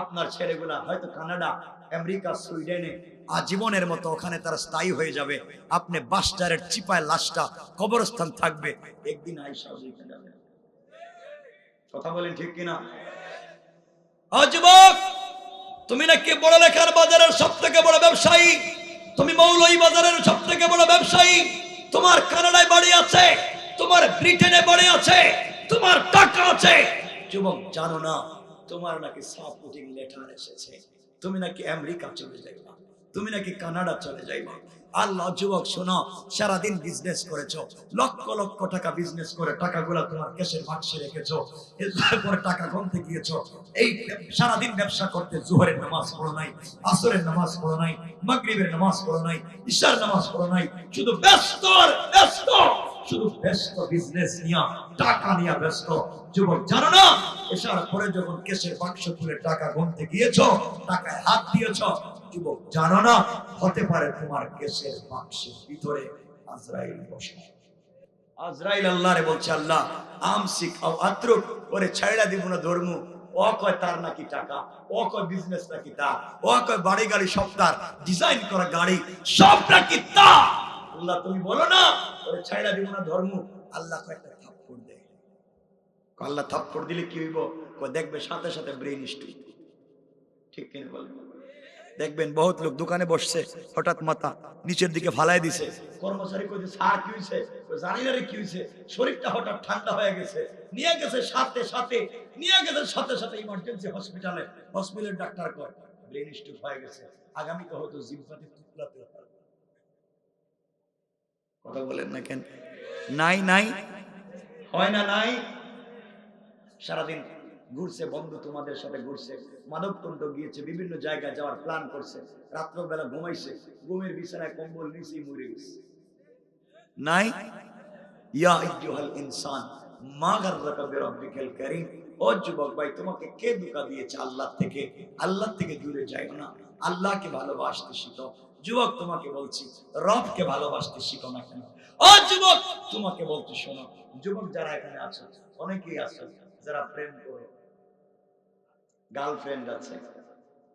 আপনার ছেলেগুলা হয়তো কানাডা, আমেরিকা, সুইডেনে আজীবনের মতো ওখানে তারা স্থায়ী হয়ে যাবে। আপনি বাসটারের চিপায় লাশটা কবরস্থান থাকবে, একদিন আইসা ওইখানে যাবে। কথা বলেন ঠিক কিনা? যুবক, তুমি নাকি বড়লেখার বাজারের সব থেকে বড় ব্যবসায়ী, তুমি মৌলভী বাজারের সব থেকে বড় ব্যবসায়ী, তোমার কানাডায় বাড়ি আছে, তোমার ব্রিটেনে বাড়ি আছে, তোমার টাকা আছে। যুবক, জানো না তোমার নাকি সাপোর্টিং লেটার এসেছে, তুমি নাকি আমেরিকা চলে যাইবা, তুমি নাকি কানাডা চলে যাইবা। আল্লাহ, যুবক শোনো, সারাদিন বিজনেস করেছো, লক্ষ লক্ষ টাকা বিজনেস করে টাকাগুলো তোমার ক্যাশের বাক্সে রেখেছো, এরপরে টাকা গুনতে গিয়েছো। এই সারাদিন ব্যবসা করতে জোহরের নামাজ পড়ো নাই, আসরের নামাজ পড়ো নাই, মাগরিবের নামাজ পড়ো নাই, ইশার নামাজ পড়ো নাই, শুধু ব্যস্ত আর ব্যস্ত, শুধু ব্যস্ত বিজনেস নিয়ে, টাকা নিয়ে ব্যস্ত। যুবক, জানো না এসার পরে যখন কেশের বাক্স খুলে টাকা গুনতে গিয়েছো, টাকায় হাত দিয়েছো, যুবক জানো না হতে পারে তোমার কেশের বাক্সের ভিতরে আজরাইল বসে। আজরাইল আল্লাহরে বলছে, আল্লাহ আমসিক আও আত্রুক, ওরে ছাইড়া দিব না ধর্ম। ও কয় তার নাকি টাকা, ও কয় বিজনেস নাকি তার, ও কয় বাড়ি গাড়ি সব তার, ডিজাইন করা গাড়ি সব নাকি তার। আল্লাহ তুমি বলো না ওরে ছাইড়া দিব না ধর্ম। আল্লাহ কয় একটা থাপ্পড় দে। আল্লাহ থাপ্পড় দিলে কি হইব? দেখবে সাথে সাথে ব্রেন স্ট্রোক। ঠিক কিনা বলেন? দেখবেন বহুত লোক দোকানে বসছে, হঠাৎ মাথা নিচের দিকে ফালাই দিছে, কর্মচারী কইছে স্যার কি হইছে? জানি না রে কি হইছে, শরীরটা হঠাৎ ঠান্ডা হয়ে গেছে, নিয়ে গেছে সাথে সাথে ইমার্জেন্সি হসপিটালে। হসপিটালের ডাক্তার কয় ব্রেন স্ট্রোক হয়ে গেছে, আগামীতে হয়তো জিহ্বাতে টুকরাতে পারে। কথা বলেন না কেন? নাই নাই হয় না, নাই। সারাদিন ঘুরছে, বন্ধু তোমাদের সাথে ঘুরছে, মানবকুণ্ড গিয়েছে, বিভিন্ন জায়গায় যাওয়ার প্ল্যান করছে, রাত্রবেলা ঘুমাইছে, ঘুমের বিছানায় কম্বল নিচেই মরে গেছে। নাই। ইয়া আইয়ুহাল ইনসান মা গাররাকা বিরাব্বিকাল কারীম। ও যুবক ভাই, তোমাকে কে ধোঁকা দিয়েছে আল্লাহ থেকে? আল্লাহ থেকে দূরে যাও না, আল্লাহকে ভালোবাসতে শিখো। যুবক, তোমাকে বলছি রবকে ভালোবাসতে শিখো না কেন? ও যুবক, তোমাকে বলতে শোনো, যুবক যারা এখানে আছো, অনেকেই আছো যারা প্রেম করো, গার্লফ্রেন্ড আছে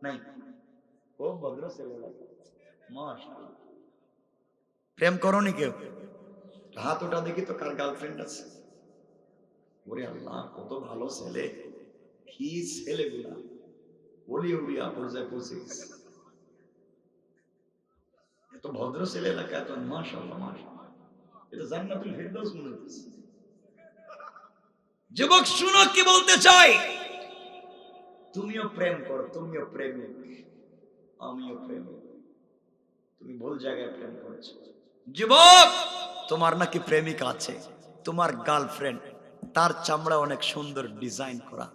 নাই? ও ভদ্র ছেলে, মাশাআল্লাহ, প্রেম করোনি কেউ? হাত ওটা দেখি তো কার গার্লফ্রেন্ড আছে। ওরে আল্লাহ, কত ভালো ছেলে, কি ছেলেগুলা ওলি উলিয়া পর্যায়ে পৌঁছে গেছে। এত ভদ্র ছেলে এলাকা, এত মাশাআল্লাহ মাশাআল্লাহ, এটা জান্নাতুল ফিরদাউস মনে হচ্ছে। যুবক শুনো কি বলতে চাই, তুমিও প্রেম করো, তুমিও প্রেমিক, আমিও প্রেমিক, তুমি ভুল জায়গায় প্রেম করেছো। যুবক, তোমার নাকি প্রেমিক আছে, তোমার গার্লফ্রেন্ড, তার চামড়া অনেক সুন্দর ডিজাইন করা,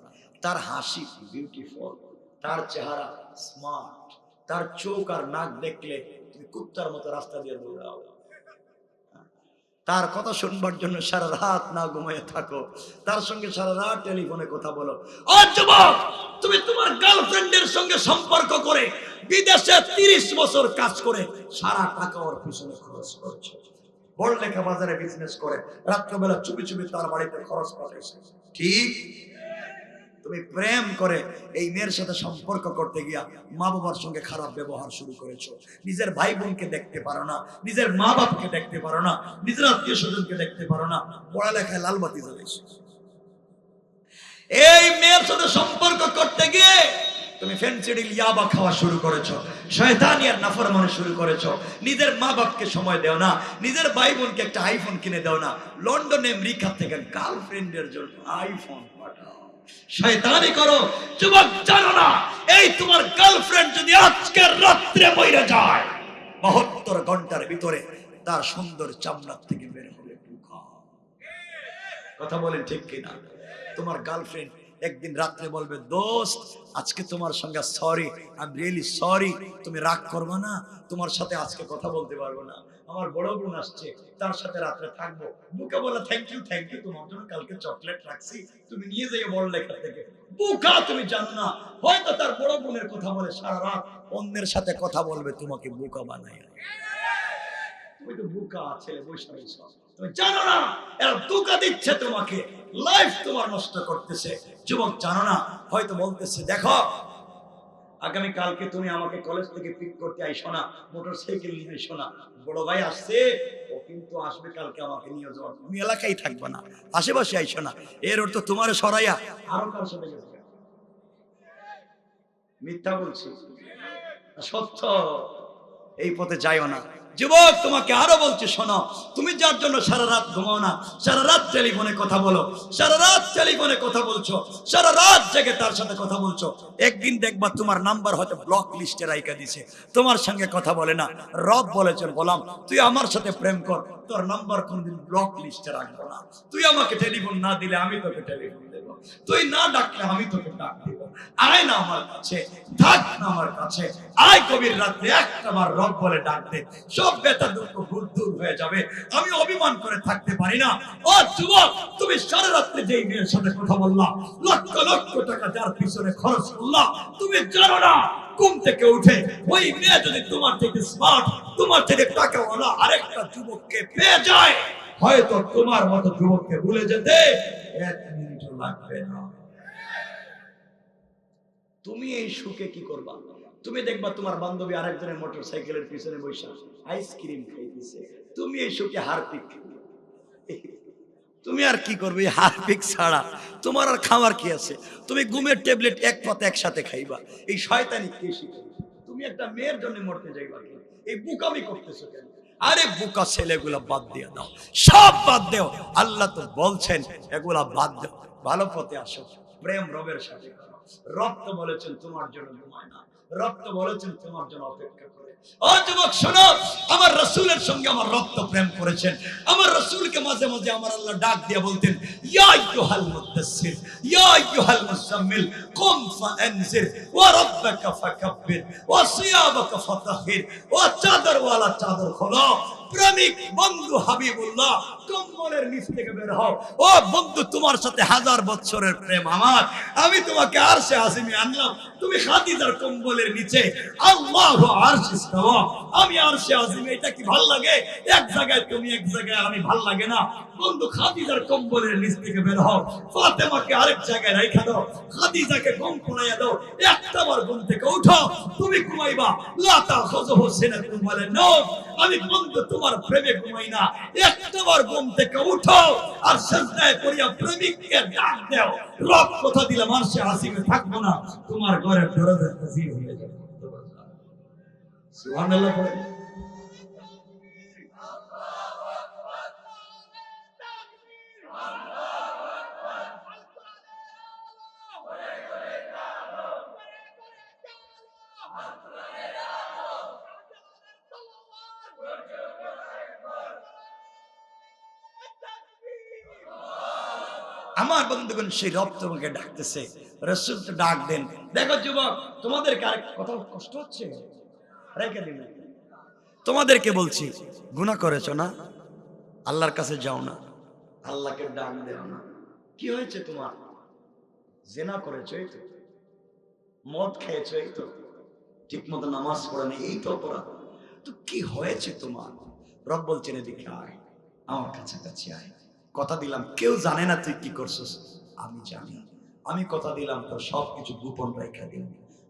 তার হাসি বিউটিফুল, তার চেহারা স্মার্ট, তার চোখ আর নাক দেখলে তুমি কুত্তার মতো রাস্তা দিয়ে দৌড়াও। তার কথা শুনবার জন্য সারা রাত না ঘুমিয়ে থাকো, তার সঙ্গে সারা রাত টেলিফোনে কথা বলো। ও যুবক, তুমি তোমার গার্লফ্রেন্ডের সঙ্গে সম্পর্ক করে বিদেশে 30 বছর কাজ করে সারা টাকা ওর পিছনে খরচ করছো। বড় লেখা বাজারে বিজনেস করে রাত্রবেলা চুপি চুপি তার বাড়িতে খরচ পাঠাইছে। ঠিক? তুমি প্রেম করে এই মেয়ের সাথে সম্পর্ক করতে গিয়া মা বাবার সঙ্গে খারাপ ব্যবহার শুরু করেছো, নিজের ভাই বোনকে দেখতে পারো না, নিজের মা বাপকে দেখতে পারো না, নিজের আত্মীয় স্বজনকে দেখতে পারো না, পড়ালেখায় লাল বাতি জ্বালাইছো। এই মেয়ের সাথে সম্পর্ক করতে গিয়ে তুমি ফেন্সিডিল ইয়াবা খাওয়া শুরু করেছো, শয়তানিয়ার নাফরমানি শুরু করেছো, নিজের মা বাপকে সময় দেও না, নিজের ভাই বোনকে একটা আইফোন কিনে দাও না, লন্ডনে আমেরিকা থেকে গার্লফ্রেন্ডের জন্য আইফোন পাঠাও, শয়তানি করো। যুবক, জানো না এই তোমার গার্লফ্রেন্ড যদি আজকের রাত্রে মরে যায়, 72 ঘন্টার ভিতরে তার সুন্দর চামড়া থেকে বের হবে পোকা। কথা বলেন ঠিক কিনা? তোমার গার্লফ্রেন্ড একদিন রাত্রে বলবে, দোস্ত আজকে তোমার সঙ্গে sorry, I am really sorry, তুমি রাগ করবে না, তোমার সাথে আজকে কথা বলতে পারবো না, আমার বড় বোন আসছে, তার সাথে রাত্রে থাকবো। বুকা বলে থ্যাংক ইউ, তোমার জন্য কালকে চকলেট রাখছি, তুমি নিয়ে যাইও বড় লেখা থেকে। বুকা তুমি জানো না, হয়তো তার বড় বোনের কথা বলে সারা রাত অন্যের সাথে কথা বলবে, তোমাকে বুকা বানায়। তুমি তো বুকা ছেলে, বৈশাখী সব তুমি জানো না, এরা ধোঁকা দিচ্ছে তোমাকে, লাইফ তোমার নষ্ট করতেছে। যুবক জানো না, হয়তো বলতেছে দেখো আগামী কালকে তুমি আমাকে কলেজ থেকে পিক করতে আইসো না, মোটরসাইকেল নিয়ে আইসো না, বড় ভাই আসছে, ও কিন্তু আসবে কালকে আমাকে নিয়ে যাওয়া, তুমি এলাকায় থাকবে না, আশেপাশে আইসো না। এর অর্থ তোমার সরাইয়া আরো কার সাথে গেছে। মিথ্যা বলছি? সত্য। এই পথে যাইও না। যুবক তোমাকে আরো বলছি শোনো, তুমি যার জন্য সারা রাত ঘুমাও না, সারা রাত টেলিফোনে কথা বলো, সারা রাত টেলিফোনে কথা বলছো, সারা রাত জেগে তার সাথে কথা বলছো, একদিন দেখবা তোমার নাম্বার হয়তো ব্লক লিস্টে রাইখা দিছে, তোমার সঙ্গে কথা বলে না। রব বলেছেন গোলাম তুই আমার সাথে প্রেম কর, তোর নাম্বার কোনদিন ব্লক লিস্টে রাখবো না, তুই আমাকে টেলিফোন না দিলে আমি তোকে টেলিফোন দেব, তুই না ডাকলে আমি তোকে ডাক দিব, আয় না আমার কাছে, থাক না আমার কাছে, আয় গভীর রাত্রে একটা বার রব বলে ডাক দে, সব ব্যথা দুঃখ ভুল দূর হয়ে যাবে। আমি অভিমান করে থাকতে পারি না। ও যুবক, তুমি সারা রাত্রে যেই মেয়ের সাথে কথা বললা, লক্ষ লক্ষ টাকা যার পিছনে খরচ করলা, তুমি জানো না ঘুম থেকে উঠে ওই মেয়ে যদি তোমার থেকে স্মার্ট, তোমার থেকে টাকাওয়ালা আরেকটা যুবককে পেয়ে যায়, হয়তো তোমার মতো যুবককে ভুলে যেতে 1 মিনিটও লাগবে না। তুমি এই সুখে কি করবা? তুমি দেখবা তোমার বান্ধবী আরেকজনের মোটরসাইকেলের পিছনে বসে আইসক্রিম খাইতেছে, তুমি এই সুখে হারপিক খাইবে। তুমি আর কি করবে? হারপিক ছাড়া তোমার আর খাওয়ার কি আছে? তুমি ঘুমের ট্যাবলেট এক পাতে একসাথে খাইবা। এই শয়তানি কে শিখাবে? তুমি একটা মেয়ের জন্য মরতে যাইবা কেন? এই বুকামি করতেছো কেন? আরে বুকা ছেলেগুলা বাদ দিয়ে দাও, সব বাদ দাও। আল্লাহ তো বলছেন এগুলা বাদ দাও, ভালো পথে আসো, প্রেম রবের সাথে করো। রব তো বলেছেন তোমার জন্য ঘুমায় না, রব তো বলেছেন তোমার জন্য অপেক্ষা করে। ও যুবক শোনো, আমার রাসূলের সঙ্গে আমার রব তো প্রেম করেছেন। আমার রাসূলকে মাঝে মাঝে আমার আল্লাহ ডাক দিয়ে বলতেন, ইয়া আইয়ুহাল মুদাসসির, ইয়া আইয়ুহাল মুজাম্মিল, কুম ফাআনজির, ওয়া রাব্বাকা ফাকাব্বির, ওয়া সিয়াবাকা ফাতাহির, ওয়া চাদরওয়ালা চাদর খোলো। প্রেমিক বন্ধু হাবিবুল্লাহ, কম্বলের নিচ থেকে বের হও। ও বন্ধু, তোমার সাথে 1000 বছরের প্রেম আমার, আমি তোমাকে আরশে আজিমে আনলাম, তুমি খাদিজার কম্বলের নিচে, আল্লাহু আরশে ইস্তাওয়া, আমি আরশে আজিমে। এটা কি ভাল লাগে? এক জায়গায় তুমি, এক জায়গায় আমি, ভাল লাগে না? বন্ধু, খাদিজার কম্বলের নিচ থেকে বের হও, ফাতেমাকে আরেক জায়গায় রাখা দাও, খাদিজাকে ঘুম পড়াইয়া দাও, একটাবার ঘুম থেকে উঠো, তুমি ঘুমাইবা। লা তাখুযুহু সিনাতুন ওয়ালা নাওম, আমি বন্ধু তোমার প্রেমে ঘুমাই না, একটাবার ঘুম থেকে উঠো আর সিজদায় পড়িয়া প্রেমিককে ডাক দাও। রব কথা দিলাম আরশে আজিমে থাকবো না, তোমার ঘরের দরজা হাজির হয়ে যাবে। সুবহানাল্লাহ। আমার বন্ধুগণ, সেই রব তোমাকে ডাকতেছে, রাসূল তো ডাক দেন। দেখো যুবক, তোমাদেরকে আরেক কথা কষ্ট হচ্ছে, রেখে দিন। তোমাদেরকে বলছি, গুনাহ করেছো না, আল্লাহর কাছে যাও না, আল্লাহকে ডাক দেও না। কি হয়েছে তোমার? জিনা করেছো, এই তো, মদ খেয়েছো, এই তো, ঠিক মতো নামাজ পড়েনি, এই তো অপরাধ। তো কি হয়েছে তোমার? রব বলছেন এদিকে আয়, আমার কাছাকাছি আয়। কথা দিলাম কেউ জানে না তুই কি করছিস, আমি জানি। আমি কথা দিলাম তোর সবকিছু গোপন রেখে দিন,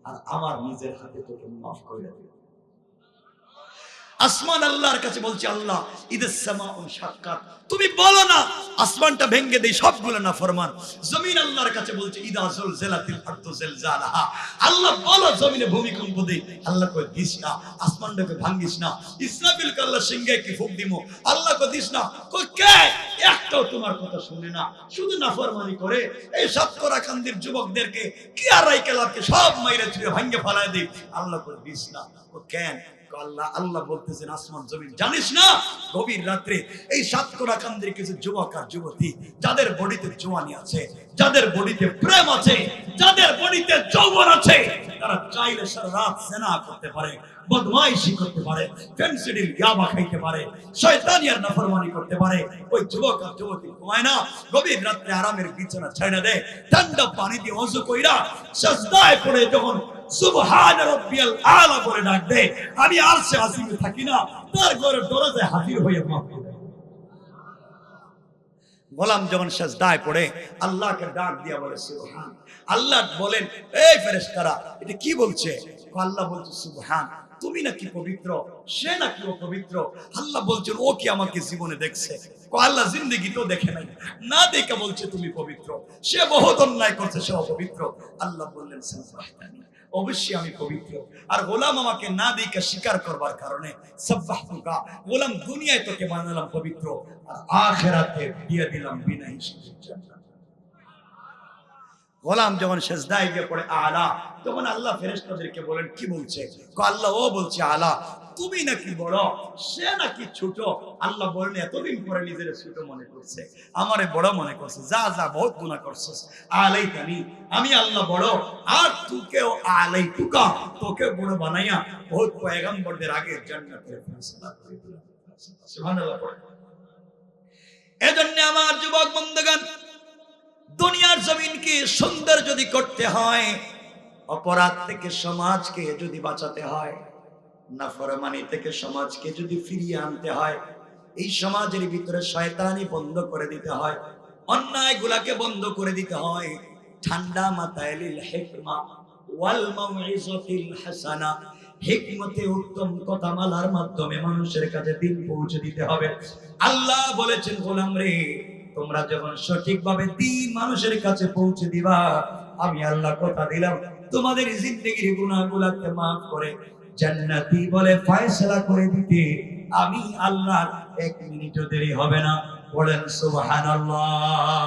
আর আমার নিজের হাতে তোকে মাফ করে দেব। আসমান আল্লাহর কাছে বলছি, আল্লাহ ইদাস সামাউন শাক্কাত, তুমি বলো না আসমানটা ভেঙে দেই, সবগুলো না ফরমান। জমিন আল্লাহর কাছে বলছে ইদা জুলজিলাতিল আরদু জিলজালাহা, আল্লাহ বলো জমিনে ভূমিকম্প দেই, আল্লাহ কই দিস না, আসমানটাকে ভাঙিস না। ইসরাফিল কে আল্লাহ সিংহে কি ফুঁক দিমু, আল্লাহ কই দিস না। কই কে? একটাও তোমার কথা শুনে না, শুধু নাফরমানি করে। এই সাতকরা কান্দির যুবকদেরকে কি আর রাইকেলাকে সব মাইরে ছুঁড়ে ভাঙে ফেলায় দেই, আল্লাহ কই দিস না। ও কেন? আল্লাহ আল্লাহ বলতেছেন আসমান জমিন জানিস না গভীর রাত্রে এই সাতকরা কান্দির কিছু যুবক আর যুবতী যাদের বডিতে জোয়ানি আছে, যাদের বডিতে প্রেম আছে, যাদের বডিতে যৌবন আছে, তারা চাইলে সারা রাত সেনা করতে পারে, বদমাইশি করতে পারে, ফেন্সিডিল ইয়াবা খাইতে পারে, শয়তানিয়ার নাফরমানি করতে পারে। ওই যুবক আর যুবতী ঘুমায় না, গভীর রাত্রে আরামের বিছানা ছেড়ে দেয়, ঠান্ডা পানি দিয়ে ওযু কইরা সিজদায় পড়ে যখন সুবহান রাব্বিয়াল আলা করে ডাক দেয়, আমি আরশে আজিমে থাকি না, তার ঘরের দরজায় হাজির হয়ে মাফ করে দেয়। গোলাম যখন সিজদায় পড়ে আল্লাহকে ডাক দিয়া বলে সুবহান, আল্লাহ বলেন এই ফেরেশতারা এটা কি বলছে? আল্লাহ বলছে সুবহান, তুমি নাকি পবিত্র, সে নাকি অপবিত্র। আল্লাহ বলছেন ও কি আমাকে জীবনে দেখছে? আল্লাহ জিন্দেগি তো দেখে নাই, না দেখে বলছে তুমি পবিত্র, সে বহুত অন্যায় করছে, সে অপবিত্র। আল্লাহ বললেন সাব্বাহতানি, অবশ্যই আমি পবিত্র। আর গোলাম আমাকে না দেখে স্বীকার করবার কারণে সাব্বাহতুকা, গোলাম দুনিয়ায় তোকে বানালাম পবিত্র, আর আখিরাতে দিয়ে দিলাম বিনা হিসাবে জান্নাত। গোলাম যখন সিজদায় গিয়ে পড়ে আলা, তখন আল্লাহ ফেরেশতাদেরকে বলেন কি বলছে? আল্লাহ ও বলছে আলা, তুমি নাকি বড়, সে নাকি ছোট। আল্লাহ বলেন এতদিন পরে নিজের ছোট মনে করছে, আমারে বড় মনে করছে, যা যা বহুত গুনাহ করছিস। আলাইতানি, আমি আল্লাহ বড়, আর তুকেও আলাইতুকা, তোকে বড় বানাইয়া বহুত পয়গম্বরদের আগে জান্নাতের ফয়সালা করে দিলাম। সুবহানাল্লাহ। এজন্য আমার যুবক বন্ধুগণ, দুনিয়ার জমিনকে সুন্দর যদি করতে হয়, অপরাধ থেকে সমাজকে যদি বাঁচাতে হয়, নাফরমানি থেকে সমাজকে যদি ফিরিয়ে আনতে হয়, এই সমাজের ভিতরে শয়তানি বন্ধ করে দিতে হয়, অন্যায় গুলাকে বন্ধ করে দিতে হয়, ঠান্ডা মাথায় লিল হিকমা ওয়াল মাউইজাতিল হাসানা, হিকমতে উত্তম কথামালার মাধ্যমে মানুষের কাছে দিন পৌঁছে দিতে হবে। আল্লাহ বলেছেন গোলাম রে, তোমরা যখন সঠিকভাবে দিন মানুষের কাছে পৌঁছে দিবা, আমি আল্লাহ কথা দিলাম তোমাদের জিন্দেগির গুনাহগুলোকে maaf করে জান্নাতি বলে ফয়সালা করে দিতে আমি আল্লাহর 1 মিনিটও দেরি হবে না। বলেন সুবহানাল্লাহ।